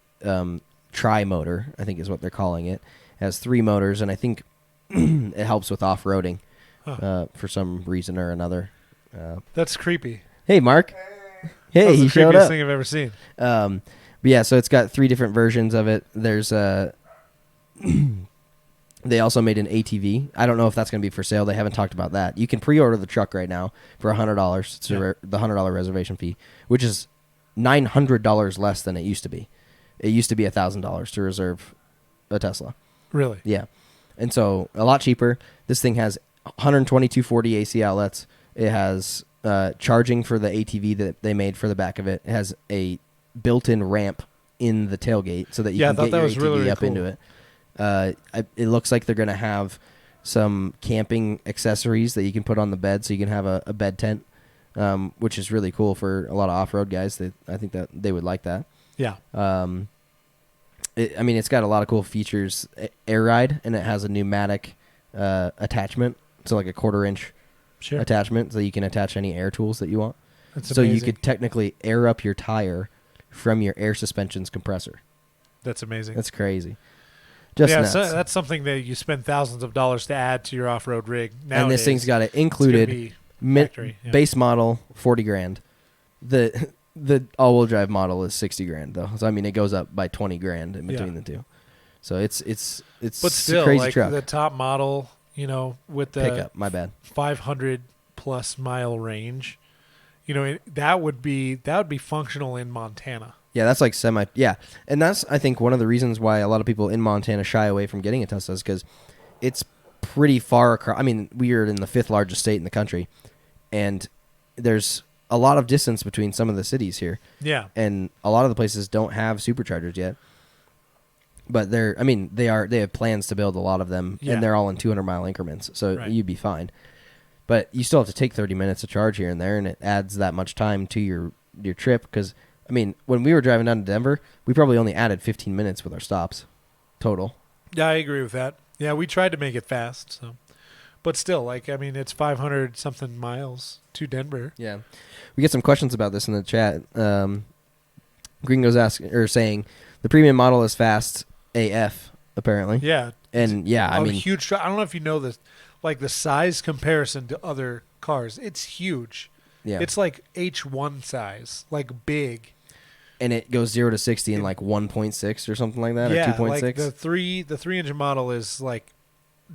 tri-motor, I think is what they're calling it. It has 3 motors, and I think it helps with off-roading for some reason or another. That's creepy. Hey, Mark. Hey, That's he the showed creepiest up. thing I've ever seen. But yeah, so it's got 3 different versions of it. There's they also made an ATV. I don't know if that's going to be for sale. They haven't talked about that. You can pre-order the truck right now for $100. It's the $100 reservation fee, which is $900 less than it used to be. It used to be $1,000 to reserve a Tesla. Really? Yeah. And so a lot cheaper. This thing has 120 240 AC outlets. It has charging for the ATV that they made for the back of it. It has a built-in ramp in the tailgate so that you can get your ATV really up cool. into it. It looks like they're going to have some camping accessories that you can put on the bed so you can have a bed tent, which is really cool for a lot of off-road guys. I think that they would like that. Yeah. It's got a lot of cool features. Air ride, and it has a pneumatic attachment, so like a 1/4-inch attachment, so you can attach any air tools that you want. That's so amazing. you could technically air up your tire from your air suspension's compressor. That's amazing. That's crazy. Just nuts. So that's something that you spend thousands of dollars to add to your off-road rig. Nowadays, and this thing's got it included. Factory, Base model $40,000. The all-wheel drive model is $60,000 though. So I mean, it goes up by $20,000 in between the two. So it's but still, a crazy like truck. the top model, with the Pickup. My bad. 500 plus mile range, that would be functional in Montana. Yeah, that's like semi. Yeah, and that's, I think, one of the reasons why a lot of people in Montana shy away from getting a Tesla is because it's pretty far across. I mean, we are in the 5th largest state in the country, and there's a lot of distance between some of the cities here. Yeah, and a lot of the places don't have superchargers yet. But they have plans to build a lot of them, and they're all in 200-mile increments, so you'd be fine. But you still have to take 30 minutes to charge here and there, and it adds that much time to your trip because. I mean, when we were driving down to Denver, we probably only added 15 minutes with our stops total. Yeah, I agree with that. Yeah, we tried to make it fast, so, but still, like, I mean, it's 500 something miles to Denver. Yeah, we get some questions about this in the chat. Gringo's asking or saying the premium model is fast AF apparently. Yeah, and yeah, I mean, huge. I don't know if you know this, like the size comparison to other cars, it's huge. yeah, It's like H1 size, like big. and it goes 0 to 60 in like 1.6 or something like that, Yeah, or 2.6. like the 3-engine model is like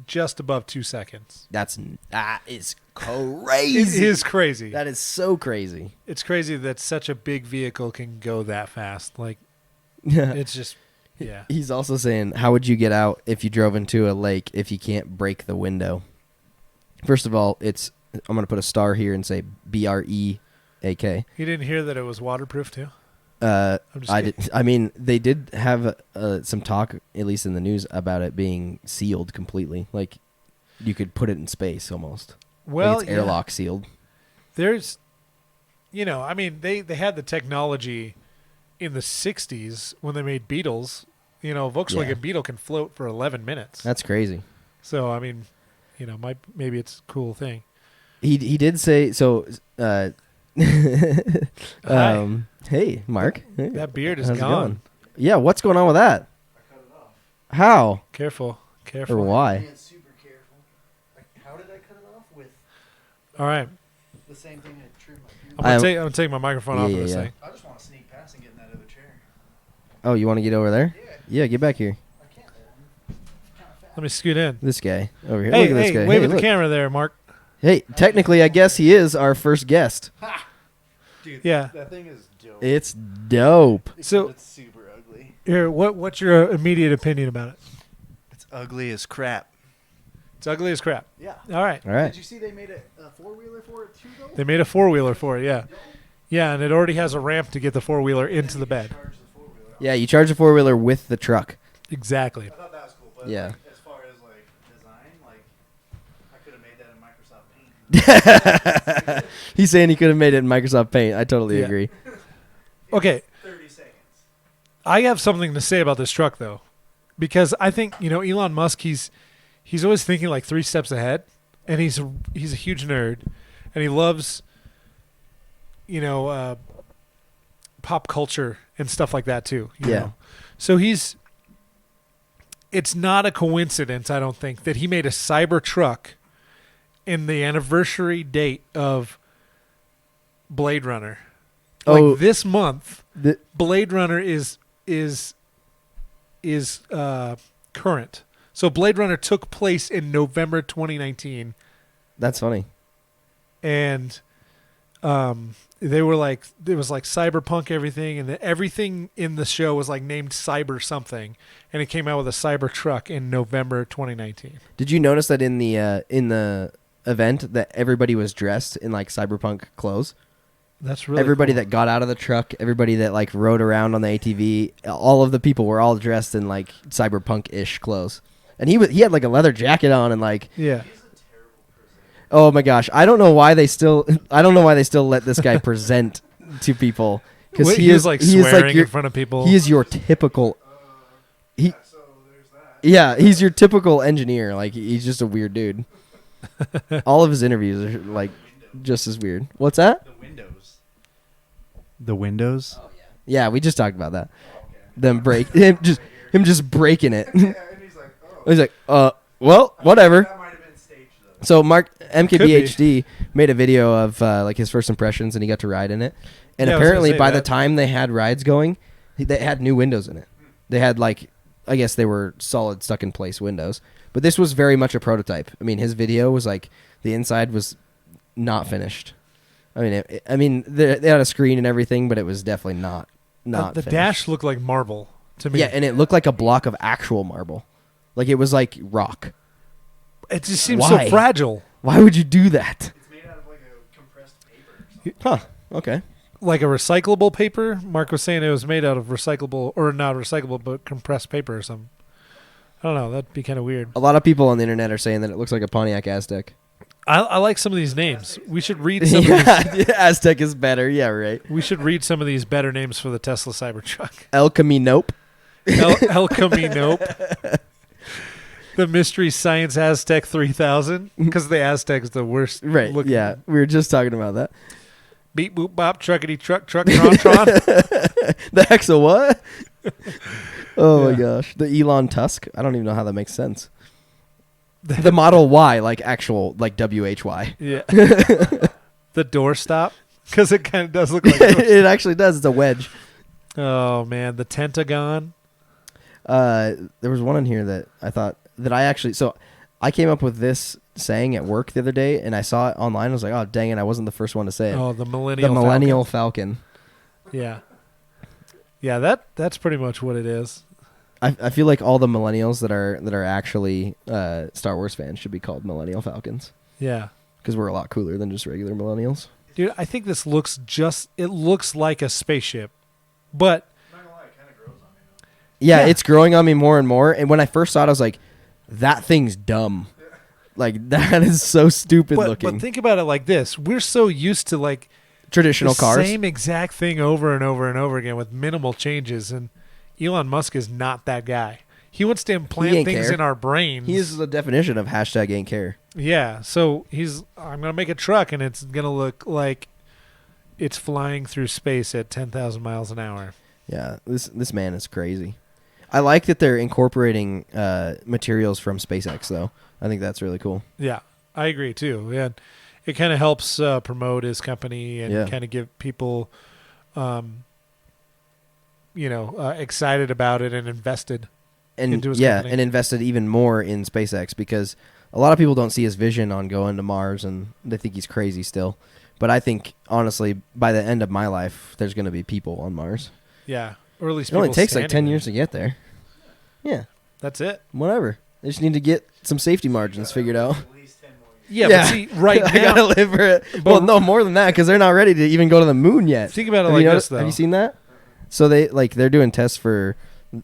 just above 2 seconds. That is crazy. It is crazy. That is so crazy. It's crazy that such a big vehicle can go that fast. Like, Yeah. it's just, yeah. He's also saying, how would you get out if you drove into a lake if you can't break the window? First of all, I'm going to put a star here and say BREAK. You didn't hear that it was waterproof too? I kidding. did. I mean, they did have some talk, at least in the news, about it being sealed completely. Like, you could put it in space almost. Well, like it's airlock sealed. There's, I mean, they had the technology in the 60s when they made Beetles. Volkswagen Beetle can float for 11 minutes. That's crazy. So, I mean, maybe it's a cool thing. He did say so. Hey, Mark. Hey. That beard is How's it gone. going? Yeah, what's going on with that? I cut it off. How? Careful. Or why? Being super careful. How did I cut it off with All right. the same thing I trimmed my beard? I'm going to take my microphone off for this thing. I just want to sneak past and get in that other chair. Oh, you want to get over there? Yeah. Yeah, get back here. I can't. I'm kind of fat. Let me scoot in. This guy over here. Hey, Look at this guy. wave Hey, at the look. camera there, Mark. Hey, technically, I guess he is our first guest. Dude, Yeah. that thing is dope. It's dope. So- it's super ugly. Here, what's your immediate opinion about it? It's ugly as crap. It's ugly as crap. Yeah. All right. All right. Did you see they made a four-wheeler for it too, though? They made a four-wheeler for it, yeah. Yeah, and it already has a ramp to get the four-wheeler into the bed. Charge the four-wheeler. Yeah, you charge a four-wheeler with the truck. Exactly. I thought that was cool, but Yeah. like, as far as like design, like I could have made that in Microsoft Paint. He's saying he could have made it in Microsoft Paint. I totally Yeah. agree. Okay, 30 seconds. I have something to say about this truck, though, because I think Elon Musk. He's always thinking like 3 steps ahead, and he's a huge nerd, and he loves pop culture and stuff like that too. You Yeah. know? So it's not a coincidence, I don't think, that he made a Cybertruck in the anniversary date of Blade Runner. Oh. Like this month, The- Blade Runner is current. So Blade Runner took place in November 2019, That's funny. and they were like, it was like cyberpunk everything, and everything in the show was like named Cyber something, and it came out with a Cybertruck in November 2019. Did you notice that in the event that everybody was dressed in like cyberpunk clothes? That's really Everybody cool. that got out of the truck, everybody that like rode around on the ATV, all of the people were all dressed in like cyberpunk-ish clothes. And he had like a leather jacket on and like, Yeah. oh my gosh, I don't know why they still let this guy present to people, because He was like swearing in front of people. he is your typical he So there's that. yeah, he's your typical engineer. Like, he's just a weird dude. All of his interviews are like just as weird. What's that? The windows. The windows? Yeah, we just talked about that. Them him just breaking it. And he's like, oh. He's like, well, whatever. That might have been staged, though. So Mark Could MKBHD made a video of like his first impressions, and he got to ride in it. And Yeah, I was gonna apparently, say by the that. time they had rides going, they had new windows in it. They had like, I guess they were solid stuck in place windows. But this was very much a prototype. I mean, his video was like the inside was not finished. I mean, they had a screen and everything, but it was definitely not the finished. dash looked like marble to me. Yeah, and it looked like a block of actual marble. Like, it was like rock. It just seems Why? so fragile. Why would you do that? It's made out of like a compressed paper or something. Huh. Okay. Like a recyclable paper. Mark was saying it was made out of recyclable, or not recyclable, but compressed paper or something. I don't know. That'd be kind of weird. A lot of people on the internet are saying that it looks like a Pontiac Aztec. I like some of these names. We should read some of these. Yeah, Aztec is better. Yeah, right. We should read some of these better names for the Tesla Cybertruck. El Camino. El Camino. the Mystery Science Aztec 3000 because the Aztec's the worst. Right. looking. Yeah. We were just talking about that. Beep boop bop truckety truck tron tron. The heck's a what? Oh Yeah. my gosh. The Elon Tusk. I don't even know how that makes sense. The Model Y, like actual, like WHY. Yeah. The doorstop because it kind of does look like. It actually does. It's a wedge. Oh man, the Tentagon. There was one in here that I thought that I actually. So I came up with this saying at work the other day, and I saw it online. I was like, "Oh, dang it! I wasn't the first one to say it." Oh, the The Millennial. Millennial Falcon. Yeah. Yeah, that's pretty much what it is. I feel like all the millennials that are actually Star Wars fans should be called Millennial Falcons Yeah. because we're a lot cooler than just regular millennials. Dude, I think this looks like a spaceship. But I'm not gonna lie, it kind of grows on me though. Yeah, Yeah. it's growing on me more and more. And when I first saw it, I was like, "That thing's dumb. Like that is so stupid looking." But think about it like this: we're so used to like Traditional the cars. same exact thing over and over and over again with minimal changes, and Elon Musk is not that guy. He wants to implant ain't things care. in our brains. He is the definition of hashtag ain't care. Yeah, so I'm going to make a truck and it's going to look like it's flying through space at 10,000 miles an hour. Yeah, this man is crazy. I like that they're incorporating materials from SpaceX, though. I think that's really cool. Yeah, I agree too. Yeah, it kind of helps promote his company and Yeah. kind of give people, excited about it and invested. And Into his yeah, company. and invested even more in SpaceX because a lot of people don't see his vision on going to Mars and they think he's crazy still. But I think honestly, by the end of my life, there's going to be people on Mars. Yeah, or at least It only people takes like standing 10 there. years to get there. Yeah, That's it. whatever. They just need to get some safety margins figured out. At least 10 more years. Yeah, but see, right I now, gotta live for it. Well, no, more than that because they're not ready to even go to the moon yet. think about it Have like you this noticed- though. Have you seen that? So they're doing tests for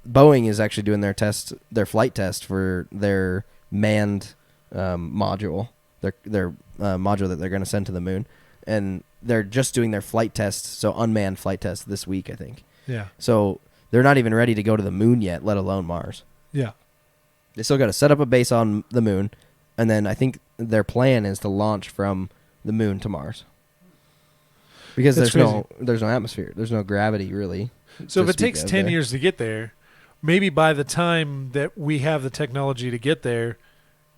Boeing is actually doing their flight test for their manned module, their module that they're going to send to the moon, and they're just doing their flight test, so unmanned flight test this week, I think. Yeah, So they're not even ready to go to the moon yet, let alone Mars. yeah. They still got to set up a base on the moon, and then I think their plan is to launch from the moon to Mars. Because That's there's no atmosphere, there's no gravity really. So to if it speak takes of 10 there. years to get there, maybe by the time that we have the technology to get there,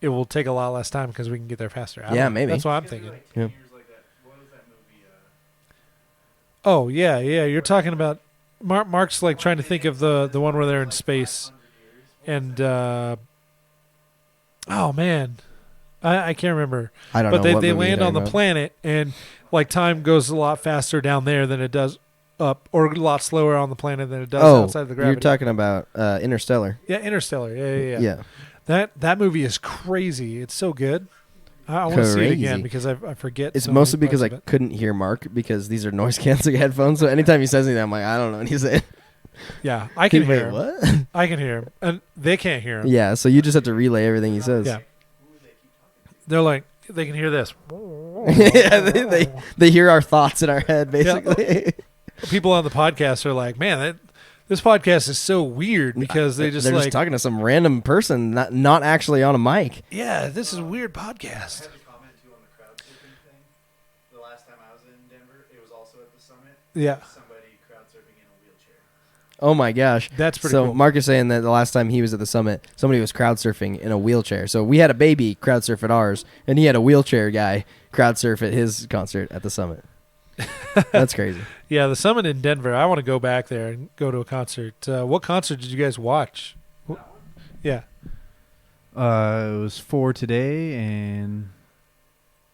it will take a lot less time because we can get there faster. I don't Yeah, know. maybe. That's what I'm It's gonna be thinking. like 10 Yeah. years like that. What was that movie? Oh, yeah. You're talking about Mark's like trying to think of the one where they're in space. 100 years? And, oh, man. I can't remember. I don't But know. what they movie land you're on the talking about. planet, and like time goes a lot faster down there than it does up, or a lot slower on the planet than it does outside of the You're gravity. talking about Interstellar. Yeah, Interstellar. Yeah. That movie is crazy. It's so good. I want to see it again Crazy. because I forget. It's so many mostly because I parts of it. couldn't hear Mark because these are noise canceling headphones. So anytime he says anything, I'm like, I don't know what he's saying. Yeah, I can Wait, hear him. what? I can hear him, and they can't hear him. Yeah, so you just have to relay everything he says. Yeah. They're like they can hear this. Yeah, they hear our thoughts in our head basically. People on the podcast are like, man, this podcast is so weird because they just they're like, just talking to some random person, not actually on a mic. yeah, this is a weird podcast. I had to comment too on the crowdsurfing thing. The last time I was in Denver, it was also at the summit. Yeah, Somebody crowdsurfing in a wheelchair. Oh my gosh. that's pretty So cool. Mark is saying that the last time he was at the summit, somebody was crowd surfing in a wheelchair. So we had a baby crowd surf at ours, and he had a wheelchair guy crowd surf at his concert at the summit. That's crazy. Yeah, the summit in Denver. I want to go back there and go to a concert. What concert did you guys watch? Yeah. It was For Today and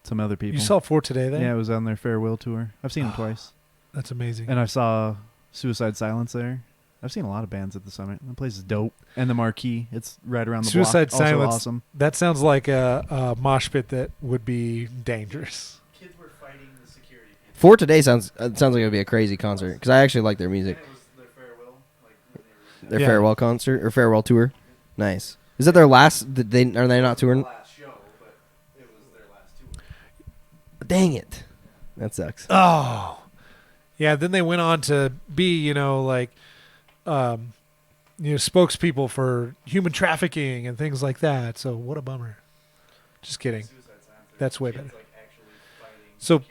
some other people. You saw For Today there? Yeah, it was on their farewell tour. I've seen them twice. That's amazing. And I saw Suicide Silence there. I've seen a lot of bands at the summit. The place is dope. And the Marquee. It's right around the Suicide block. Also Silence. awesome. That sounds like a mosh pit that would be dangerous. Kids were fighting the security people. For Today sounds like it would be a crazy concert because I actually like their music. And it was their farewell. Like when they were Their Yeah. farewell concert or farewell tour. Nice. Is that their last? Are they not touring? the last show, but it was their last tour. Dang it, that sucks. Oh. Yeah, then they went on to be, spokespeople for human trafficking and things like that. So what a bummer. Just kidding. That's way better. So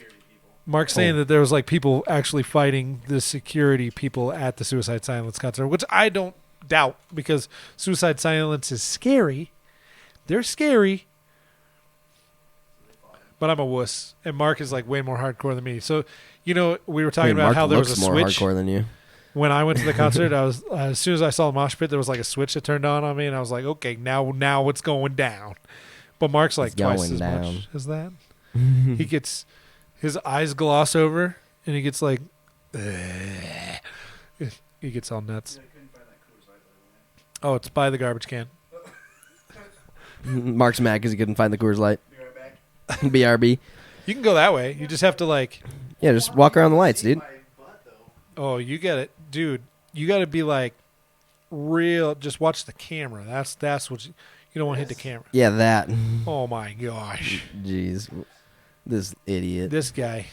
Mark's saying that there was like people actually fighting the security people at the Suicide Silence concert, which I don't doubt because Suicide Silence is scary. They're scary. But I'm a wuss, and Mark is like way more hardcore than me. So, we were talking about Mark how there was a looks more switch. hardcore than you. When I went to the concert, I was as soon as I saw the mosh pit, there was like a switch that turned on me, and I was like, okay, now it's going down. But Mark's like twice as much as that. He gets his eyes gloss over, and he gets like, he gets all nuts. Oh, it's by the garbage can. Mark's mad because he couldn't find the Coors Light. BRB. You can go that way. You just have to like. Yeah, just walk around the lights, dude. Oh, you get it, dude. You got to be like real. Just watch the camera. That's what you don't want to hit the camera. Yeah, that. Oh my gosh. Jeez, this idiot. This guy.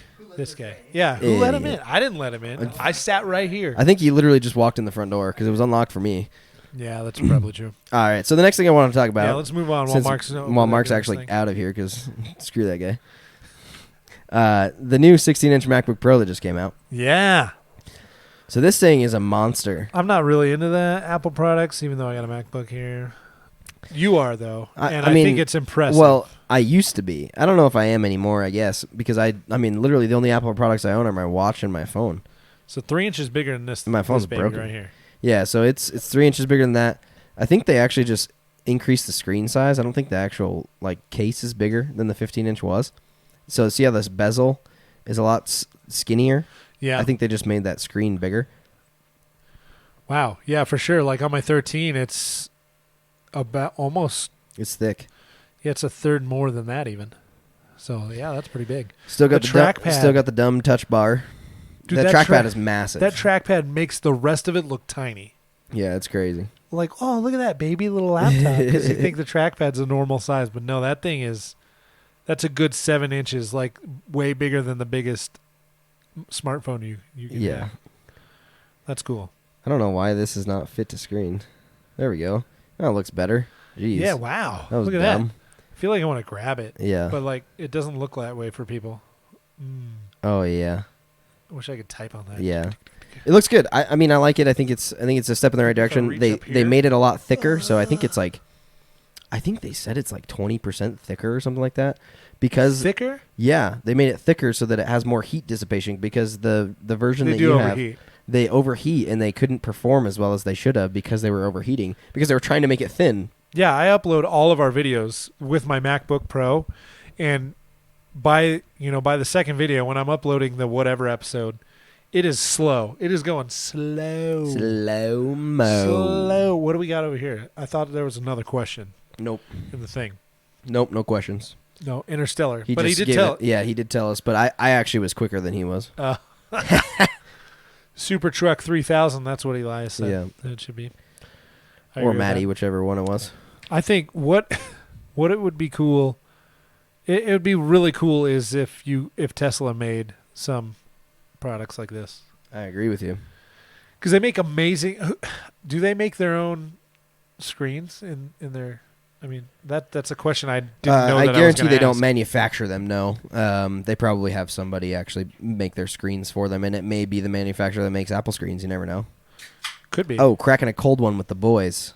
Yeah, who let him in? I didn't let him in. I sat right here. I think he literally just walked in the front door because it was unlocked for me. Yeah, that's probably true. All right, so the next thing I want to talk about. Yeah, let's move on while Mark's actually out of here because screw that guy. The new 16-inch MacBook Pro that just came out. Yeah. So this thing is a monster. I'm not really into the Apple products, even though I got a MacBook here. You are, though, and I think it's impressive. Well, I used to be. I don't know if I am anymore, I guess, because I mean, literally the only Apple products I own are my watch and my phone. So 3 inches bigger than this. My phone's this baby broken right here. Yeah, so it's 3 inches bigger than that. I think they actually just increased the screen size. I don't think the actual case is bigger than the 15-inch was. So see how this bezel is a lot skinnier? Yeah. I think they just made that screen bigger. Wow. Yeah, for sure. Like on my 13, it's about almost. It's thick. Yeah, it's a third more than that even. So yeah, that's pretty big. Still got the trackpad. Still got the dumb touch bar. Dude, that trackpad is massive. That trackpad makes the rest of it look tiny. Yeah, it's crazy. Like, oh, look at that baby little laptop. Because you think the trackpad's a normal size, but no, that thing that's a good 7 inches, like way bigger than the biggest smartphone you can have. That's cool. I don't know why this is not fit to screen. There we go. Oh, it looks better. Jeez. Yeah, wow. That was look at dumb. that. I feel like I want to grab it. Yeah. But it doesn't look that way for people. Oh yeah. I wish I could type on that. Yeah. It looks good. I mean, I like it. I think it's a step in the right direction. They made it a lot thicker, so I think it's I think they said it's 20% thicker or something like that. Because thicker? Yeah, they made it thicker so that it has more heat dissipation because the version that do you overheat. have they overheat and they couldn't perform as well as they should have because they were overheating because they were trying to make it thin. Yeah, I upload all of our videos with my MacBook Pro, and by the second video when I'm uploading the whatever episode, it is slow. It is going slow. Slow-mo. Slow. What do we got over here? I thought there was another question. Nope. In the thing. Nope, no questions. No, Interstellar. He did tell. Yeah, he did tell us, but I actually was quicker than he was. Cybertruck 3000. That's what Elias said. Yeah, it should be. Or Maddie, whichever one it was. I think what it would be cool. It would be really cool is if Tesla made some products like this. I agree with you. Because they make amazing. Do they make their own screens in their? I mean, that's a question I didn't know. I that guarantee I was they don't ask. manufacture them. No, they probably have somebody actually make their screens for them, and it may be the manufacturer that makes Apple screens. You never know. Could be. Oh, cracking a cold one with the boys.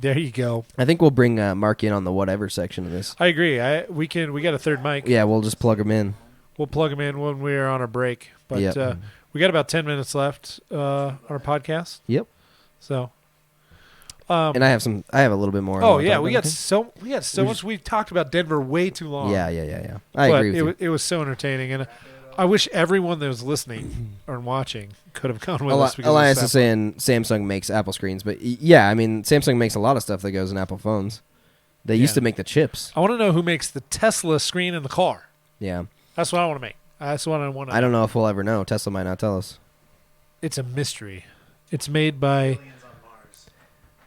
There you go. I think we'll bring Mark in on the whatever section of this. I agree. We got a third mic. Yeah, we'll just plug him in. We'll plug him in when we're on our break. But Yep. We got about 10 minutes left on our podcast. Yep. So. And I have a little bit more. Oh yeah, we got so much. We talked about Denver way too long. Yeah. I agree with you. It was so entertaining, and I wish everyone that was listening or watching could have gone with us. Because Elias is saying Samsung makes Apple screens, but yeah, I mean Samsung makes a lot of stuff that goes in Apple phones. They used to make the chips. I want to know who makes the Tesla screen in the car. Yeah, that's what I want to make. That's what I want to. I don't know if we'll ever know. Tesla might not tell us. It's a mystery. It's made by.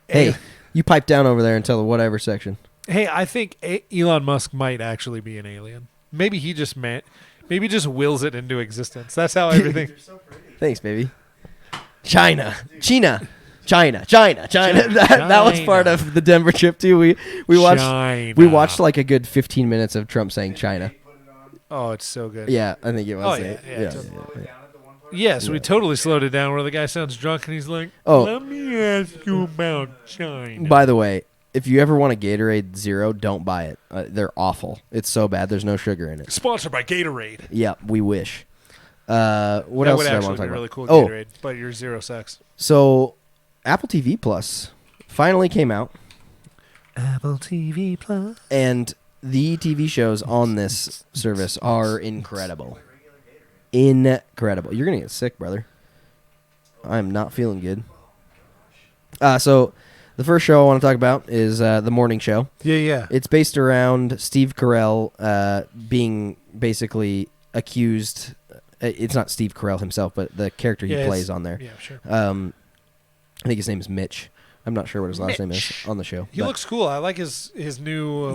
Hey, you pipe down over there and tell the whatever section. Hey, I think Elon Musk might actually be an alien. Maybe he just maybe just wills it into existence. That's how everything. Thanks, baby. China. China. That was part of the Denver trip too. We watched like a good 15 minutes of Trump saying China. Oh, it's so good. Yeah, I think it was. Oh, yeah. Yes, we totally slowed it down where the guy sounds drunk and he's like, let me ask you about China. By the way, if you ever want a Gatorade Zero, don't buy it. They're awful. It's so bad. There's no sugar in it. Sponsored by Gatorade. Yeah, we wish. What that else would did I want actually to be talk really about? cool Oh, Gatorade, but you're zero sex. so Apple TV Plus finally came out, Apple TV Plus. and the TV shows on this service are incredible. Incredible. You're going to get sick, brother. I'm not feeling good. So the first show I want to talk about is The Morning Show. Yeah. It's based around Steve Carell being basically accused. It's not Steve Carell himself, but the character he plays on there. Yeah, sure. I think his name is Mitch. I'm not sure what his last name is on the show. He looks cool. I like his new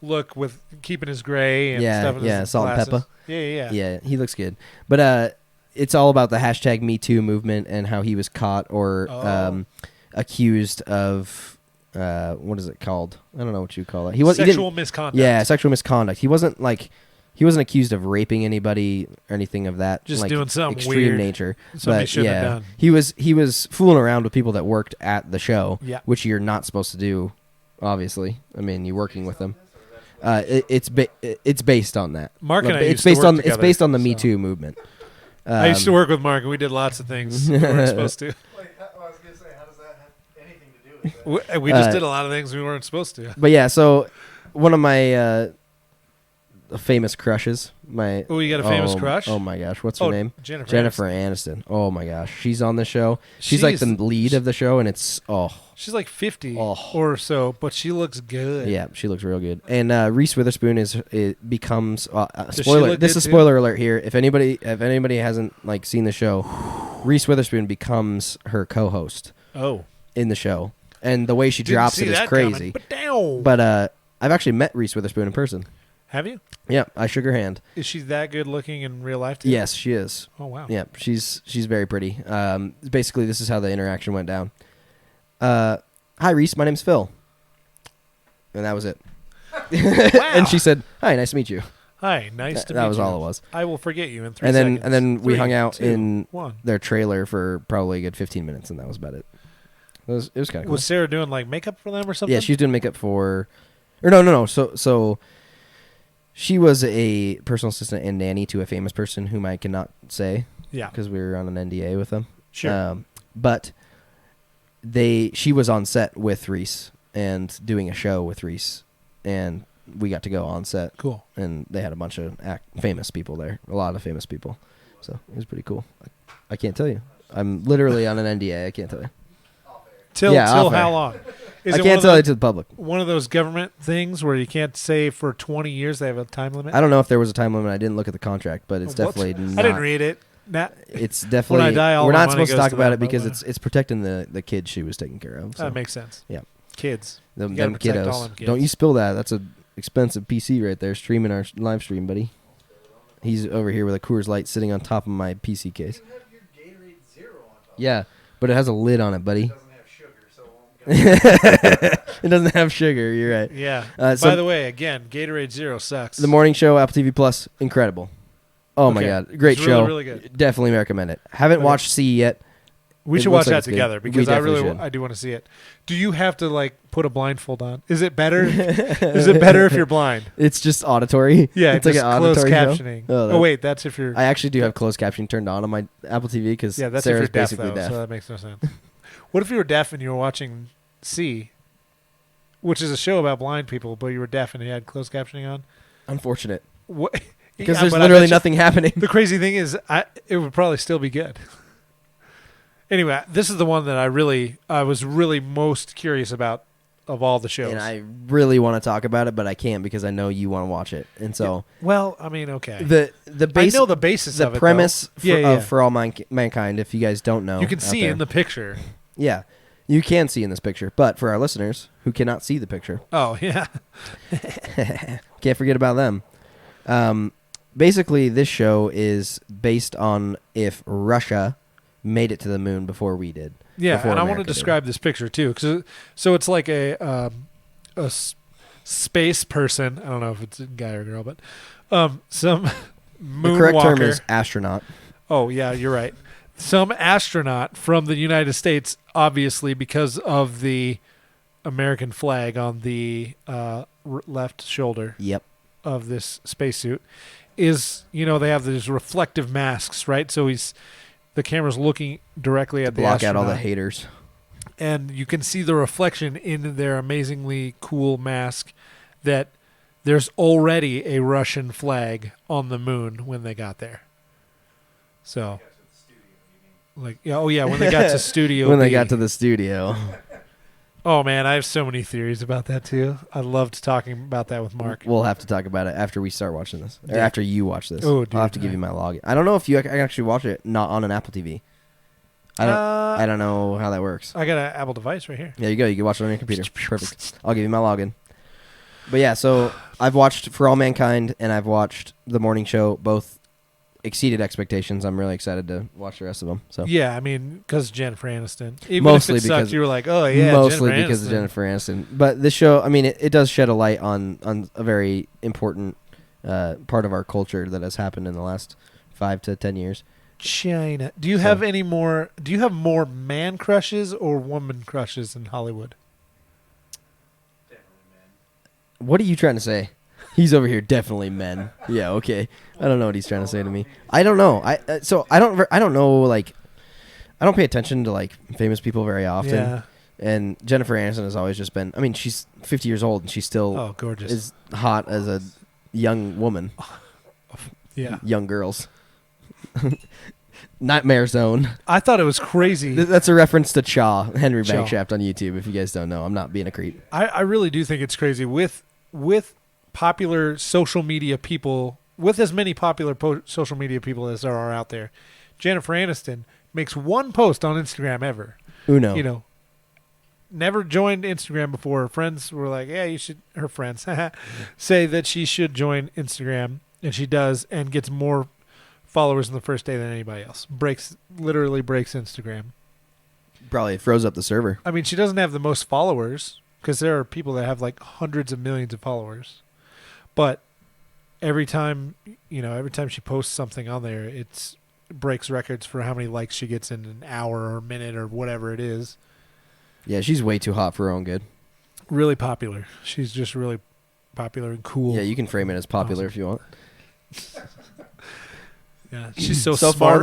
look with keeping his gray and stuff. In his salt glasses. and pepper. Yeah. Yeah, he looks good. But it's all about the hashtag Me Too movement and how he was caught or accused of what is it called? I don't know what you call it. Sexual misconduct. Yeah, sexual misconduct. He wasn't accused of raping anybody or anything of that. Just like, doing something extreme weird. nature. Something he But shouldn't yeah, have done. he was fooling around with people that worked at the show, which you're not supposed to do. Obviously, I mean, you're working with them. It's based on that. Mark and I it's used to based work on together, it's based on the Me so. Too movement. I used to work with Mark, and we did lots of things we weren't supposed to. I was going to say, how does that have anything to do with that? We just did a lot of things we weren't supposed to. But yeah, so one of my famous crushes. Oh, you got a famous crush? Oh my gosh, what's her name? Jennifer Aniston. Oh my gosh, she's on the show. She's like the lead of the show, and it's She's like 50 or so, but she looks good. Yeah, she looks real good. And Reese Witherspoon becomes she spoiler. look This good is too? spoiler alert here. If anybody hasn't seen the show, Reese Witherspoon becomes her co-host. Oh, in the show, and the way she Didn't drops see it is that crazy. coming, But I've actually met Reese Witherspoon in person. Have you? Yeah, I shook her hand. Is she that good looking in real life too? Yes, she is. Oh wow. Yeah, she's very pretty. Basically, this is how the interaction went down. Hi, Reese. My name's Phil. And that was it. Wow. And she said, "Hi, nice to meet you." Hi, nice to meet you. That was all it was. I will forget you in 3 And seconds. then we 3, hung out 2, in 1. their trailer for probably a good 15 minutes, and that was about it. It was kind of cool. Was Sarah doing like makeup for them or something? Yeah, she's doing makeup for, or no. So she was a personal assistant and nanny to a famous person whom I cannot say. Yeah. Because we were on an NDA with them. Sure. But she was on set with Reese and doing a show with Reese, and we got to go on set. Cool. And they had a bunch of famous people there, a lot of famous people. So it was pretty cool. I can't tell you. I'm literally on an NDA. I can't tell you. Till off how air. long? Is I it can't tell it to the public. One of those government things where you can't say for 20 years they have a time limit? I don't know if there was a time limit. I didn't look at the contract, but it's What? definitely not. I didn't read it. It's definitely. When I die, all we're my not money supposed to goes talk to about that, it because but it's protecting the kids she was taking care of. So. That makes sense. Yeah. Kids. Them You gotta protect kiddos. all them kids. Don't you spill that. That's a expensive PC right there streaming our live stream, buddy. He's over here with a Coors Light sitting on top of my PC case. You have your Gatorade Zero on top. Yeah, but it has a lid on it, buddy. It doesn't have sugar, so it won't go. It doesn't have sugar. You're right. Yeah. So By the way, again, Gatorade Zero sucks. the morning show, Apple TV Plus, incredible. Oh my Okay. god, great It's show. really good. Definitely recommend it. Haven't Okay. watched C yet. We It should looks watch like that it's good. together We because I definitely really should. I do want to see it. Do you have to like put a blindfold on? Is it better? Is it better if you're blind? It's just auditory. Yeah, it's just like an closed auditory captioning. show. Oh, wait, that's if you're. I actually do have closed captioning turned on my Apple TV because yeah, that's Sarah's if you're deaf basically though. deaf. So that makes no sense. What if you were deaf and you were watching C, which is a show about blind people, but you were deaf and you had closed captioning on? Unfortunate. What? Because Yeah, there's but I literally bet you- nothing happening. The crazy thing is, it would probably still be good. Anyway, this is the one that I was really most curious about of all the shows. And I really want to talk about it, but I can't because I know you want to watch it. And so well, I mean, okay. the base, I know the basis the of it, premise though. for all mankind. If you guys don't know, You can out see there. in the picture. Yeah, you can see in this picture. But for our listeners who cannot see the picture, Oh yeah. can't forget about them. Basically, this show is based on if Russia made it to the moon before we did. Yeah, before and I want to America did. describe this picture too, so it's like a space person. I don't know if it's a guy or a girl, but some The correct term moonwalker. is astronaut. Oh yeah, you're right. Some astronaut from the United States, obviously because of the American flag on the left shoulder Yep. of this spacesuit, is they have these reflective masks, right? So the camera's looking directly at the Block out astronaut. all the haters. And you can see the reflection in their amazingly cool mask that there's already a Russian flag on the moon when they got there. So, when they got to Studio When they B. got to the studio. Oh, man, I have so many theories about that, too. I loved talking about that with Mark. We'll have to talk about it after we start watching this. Or Yeah. after you watch this. Oh, dude, I'll have to give you my login. I don't know if you can actually watch it not on an Apple TV. I don't know how that works. I got an Apple device right here. There you go. You can watch it on your computer. Perfect. I'll give you my login. But yeah, so I've watched For All Mankind and I've watched The Morning Show. Both exceeded expectations. I'm really excited to watch the rest of them. So Yeah, I mean, because Jennifer Aniston. Even Mostly if it sucked, because- you were like, oh, yeah, mostly Jennifer because of Aniston. Jennifer Aniston. But this show, I mean, it does shed a light on a very important part of our culture that has happened in the last 5 to 10 years. China. Do you have any more? Do you have more man crushes or woman crushes in Hollywood? What are you trying to say? He's over here, definitely men. Yeah, okay. I don't know what he's trying to say to me. I don't know. I don't know. Like, I don't pay attention to like famous people very often. Yeah. And Jennifer Aniston has always just been. I mean, she's 50 years old and she still Oh, gorgeous. is hot as a young woman. Yeah. Young girls. Nightmare Zone. I thought it was crazy. That's a reference to Henry Chaw. Bankshaft on YouTube. If you guys don't know, I'm not being a creep. I really do think it's crazy with popular social media people, with as many popular social media people as there are out there. Jennifer Aniston makes one post on Instagram ever. Uno. Never joined Instagram before. Her friends were like, yeah, you should, her friends say that she should join Instagram, and she does, and gets more followers in the first day than anybody else. Literally breaks Instagram. Probably froze up the server. I mean, she doesn't have the most followers because there are people that have like hundreds of millions of followers. But every time she posts something on there, it breaks records for how many likes she gets in an hour or a minute or whatever it is. Yeah, she's way too hot for her own good. Really popular. She's just really popular and cool. Yeah, you can frame it as popular if you want. Yeah, she's so so smart.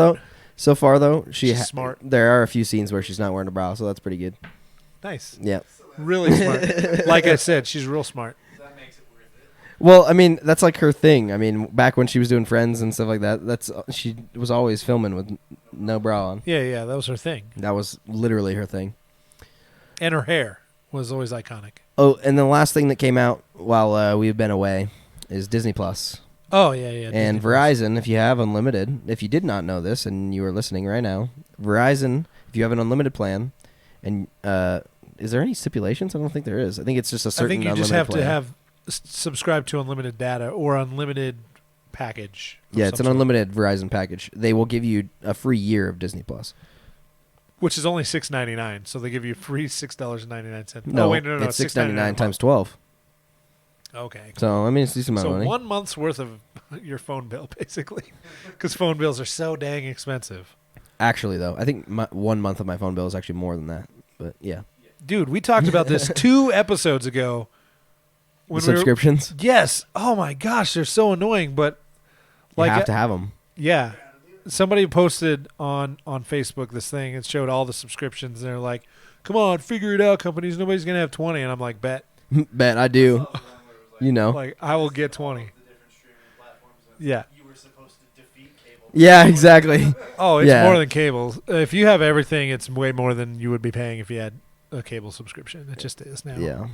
far though, She's smart. There are a few scenes where she's not wearing a bra, so that's pretty good. Nice. Yeah. Really smart. Like I said, she's real smart. That makes it worth it. Well, I mean, that's like her thing. I mean, back when she was doing Friends and stuff like that, she was always filming with no bra on. Yeah, that was her thing. That was literally her thing. And her hair was always iconic. Oh, and the last thing that came out while we've been away is Disney Plus. Oh, yeah. And Disney Verizon, if you have unlimited, if you did not know this and you are listening right now, Verizon, if you have an unlimited plan, and is there any stipulations? I don't think there is. I think it's just a Plus. I certain think you just unlimited have to plan. have subscribe to unlimited data or unlimited package. of Yeah, it's some an sort, unlimited Verizon package. They will give you a free year of Disney Plus. which is only $6.99. So they give you free $6.99. No, Oh, wait, no, it's it's $6.99 times 12. Okay. So, I mean, it's a decent amount So of money. 1 month's worth of your phone bill, basically, because phone bills are so dang expensive. Actually, though, I think 1 month of my phone bill is actually more than that. But, yeah. Dude, we talked about this 2 episodes ago. The subscriptions, Yes. Oh my gosh, they're so annoying. But you like, have to have them. yeah, somebody posted on Facebook this thing. It showed all the subscriptions. And they're like, "Come on, figure it out, companies. Nobody's gonna have 20." And I'm like, "Bet." Bet I do. You know. Like, I will get 20. The different streaming platforms. And Yeah. You were supposed to defeat cable. Yeah, exactly. Oh, it's Yeah. more than cable. If you have everything, it's way more than you would be paying if you had a cable subscription. It just is now. Yeah.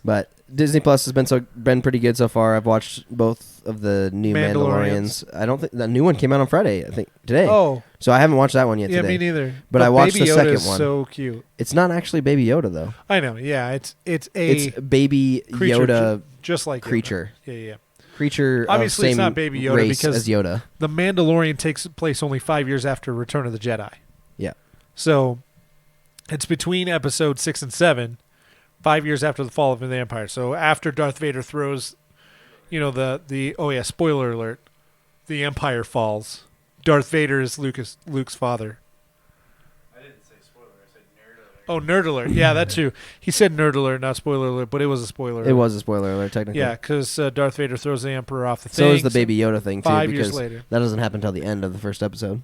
But Disney Plus has been pretty good so far. I've watched both of the new Mandalorians. I don't think the new one came out on Friday. I think today. Oh, So I haven't watched that one yet yeah, today. me neither. But I watched Baby the Yoda second is one. So cute. It's not actually Baby Yoda though. I know. Yeah, it's It's Baby creature, Yoda just like Yoda. creature. Yeah. creature Obviously, of it's same not Baby Yoda race because as Yoda. The Mandalorian takes place only 5 years after Return of the Jedi. Yeah. So it's between episode 6 and 7, 5 years after the fall of the Empire. So after Darth Vader throws, spoiler alert, the Empire falls. Darth Vader is Luke's father. I didn't say spoiler. I said nerd alert. Oh, nerd alert. Yeah, that's true. He said nerd alert, not spoiler alert, but it was a spoiler alert. It was a spoiler alert, technically. Yeah, because Darth Vader throws the Emperor off the So thing. is the Baby Yoda thing, too, 5 years because later. that doesn't happen until the end of the first episode.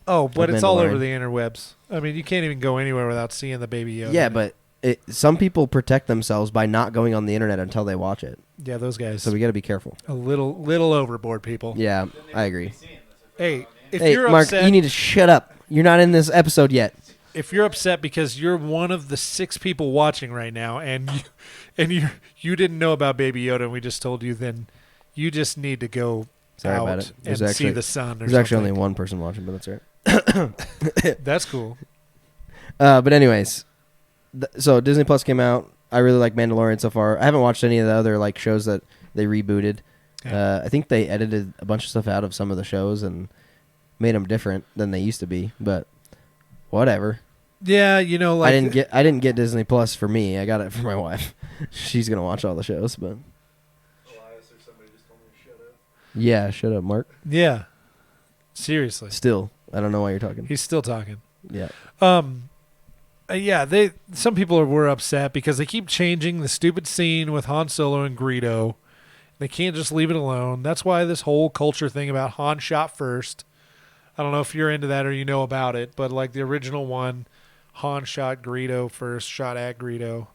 Oh, but it's all Mandalorian. over the interwebs. I mean, you can't even go anywhere without seeing the Baby Yoda. Yeah, but some people protect themselves by not going on the internet until they watch it. Yeah, those guys. So we got to be careful. A little overboard, people. Yeah, I agree. Hey, if Hey, you're Mark, upset, you need to shut up. You're not in this episode yet. if you're upset because you're one of the 6 people watching right now, and you didn't know about Baby Yoda, and we just told you, then you just need to go Sorry out about it. and see the sun. Or There's actually only something. one person watching, but that's all right. That's cool. But anyways, so Disney Plus came out. I really like Mandalorian so far. I haven't watched any of the other shows that they rebooted. Yeah. I think they edited a bunch of stuff out of some of the shows and made them different than they used to be. But whatever. Yeah, I didn't get Disney Plus for me. I got it for my wife. She's gonna watch all the shows. But Elias or somebody just told me to shut up. yeah, shut up, Mark. Yeah. Seriously, Still, I don't know why you're talking. he's still talking. Yeah. Some people were upset because they keep changing the stupid scene with Han Solo and Greedo. They can't just leave it alone. That's why this whole culture thing about Han shot first. I don't know if you're into that or you know about it, but the original one, Han shot Greedo first, shot at Greedo.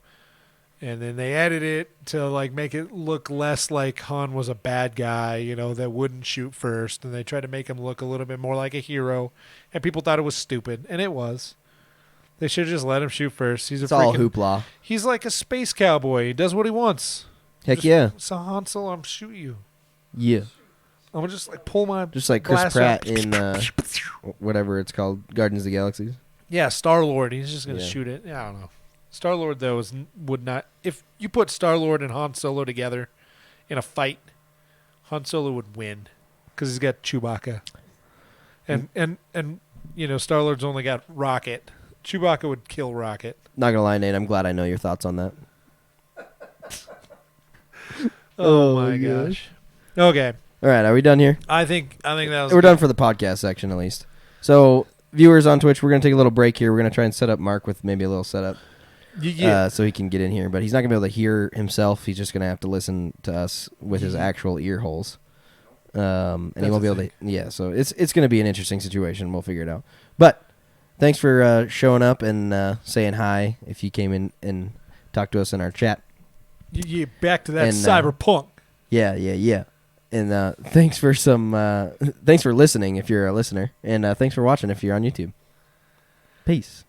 And then they edited it to make it look less like Han was a bad guy, that wouldn't shoot first. And they tried to make him look a little bit more like a hero. And people thought it was stupid, and it was. They should have just let him shoot first. It's all hoopla. He's like a space cowboy. He does what he wants. Heck yeah. So Han Solo, I'm shoot you. Yeah. I'm gonna just pull my Just like Chris glass Pratt out. in whatever it's called, Guardians of the Galaxy. Yeah, Star-Lord. He's just gonna Yeah. shoot it. Yeah, I don't know. Star-Lord though would not. If you put Star-Lord and Han Solo together in a fight, Han Solo would win because he's got Chewbacca, and Star-Lord's only got Rocket. Chewbacca would kill Rocket. Not gonna lie, Nate, I'm glad I know your thoughts on that. Oh my gosh. Okay, All right, are we done here? I think that was. We're good. done for the podcast section at least. So, viewers on Twitch, we're gonna take a little break here. We're gonna try and set up Mark with maybe a little setup, Yeah. so he can get in here. But he's not gonna be able to hear himself. He's just gonna have to listen to us with his actual ear holes. And he That's won't be a able to. Yeah, so it's gonna be an interesting situation. We'll figure it out. But thanks for showing up and saying hi. If you came in and talked to us in our chat. Yeah, back to that And, cyberpunk. Yeah. And thanks for thanks for listening if you're a listener, and thanks for watching if you're on YouTube. Peace.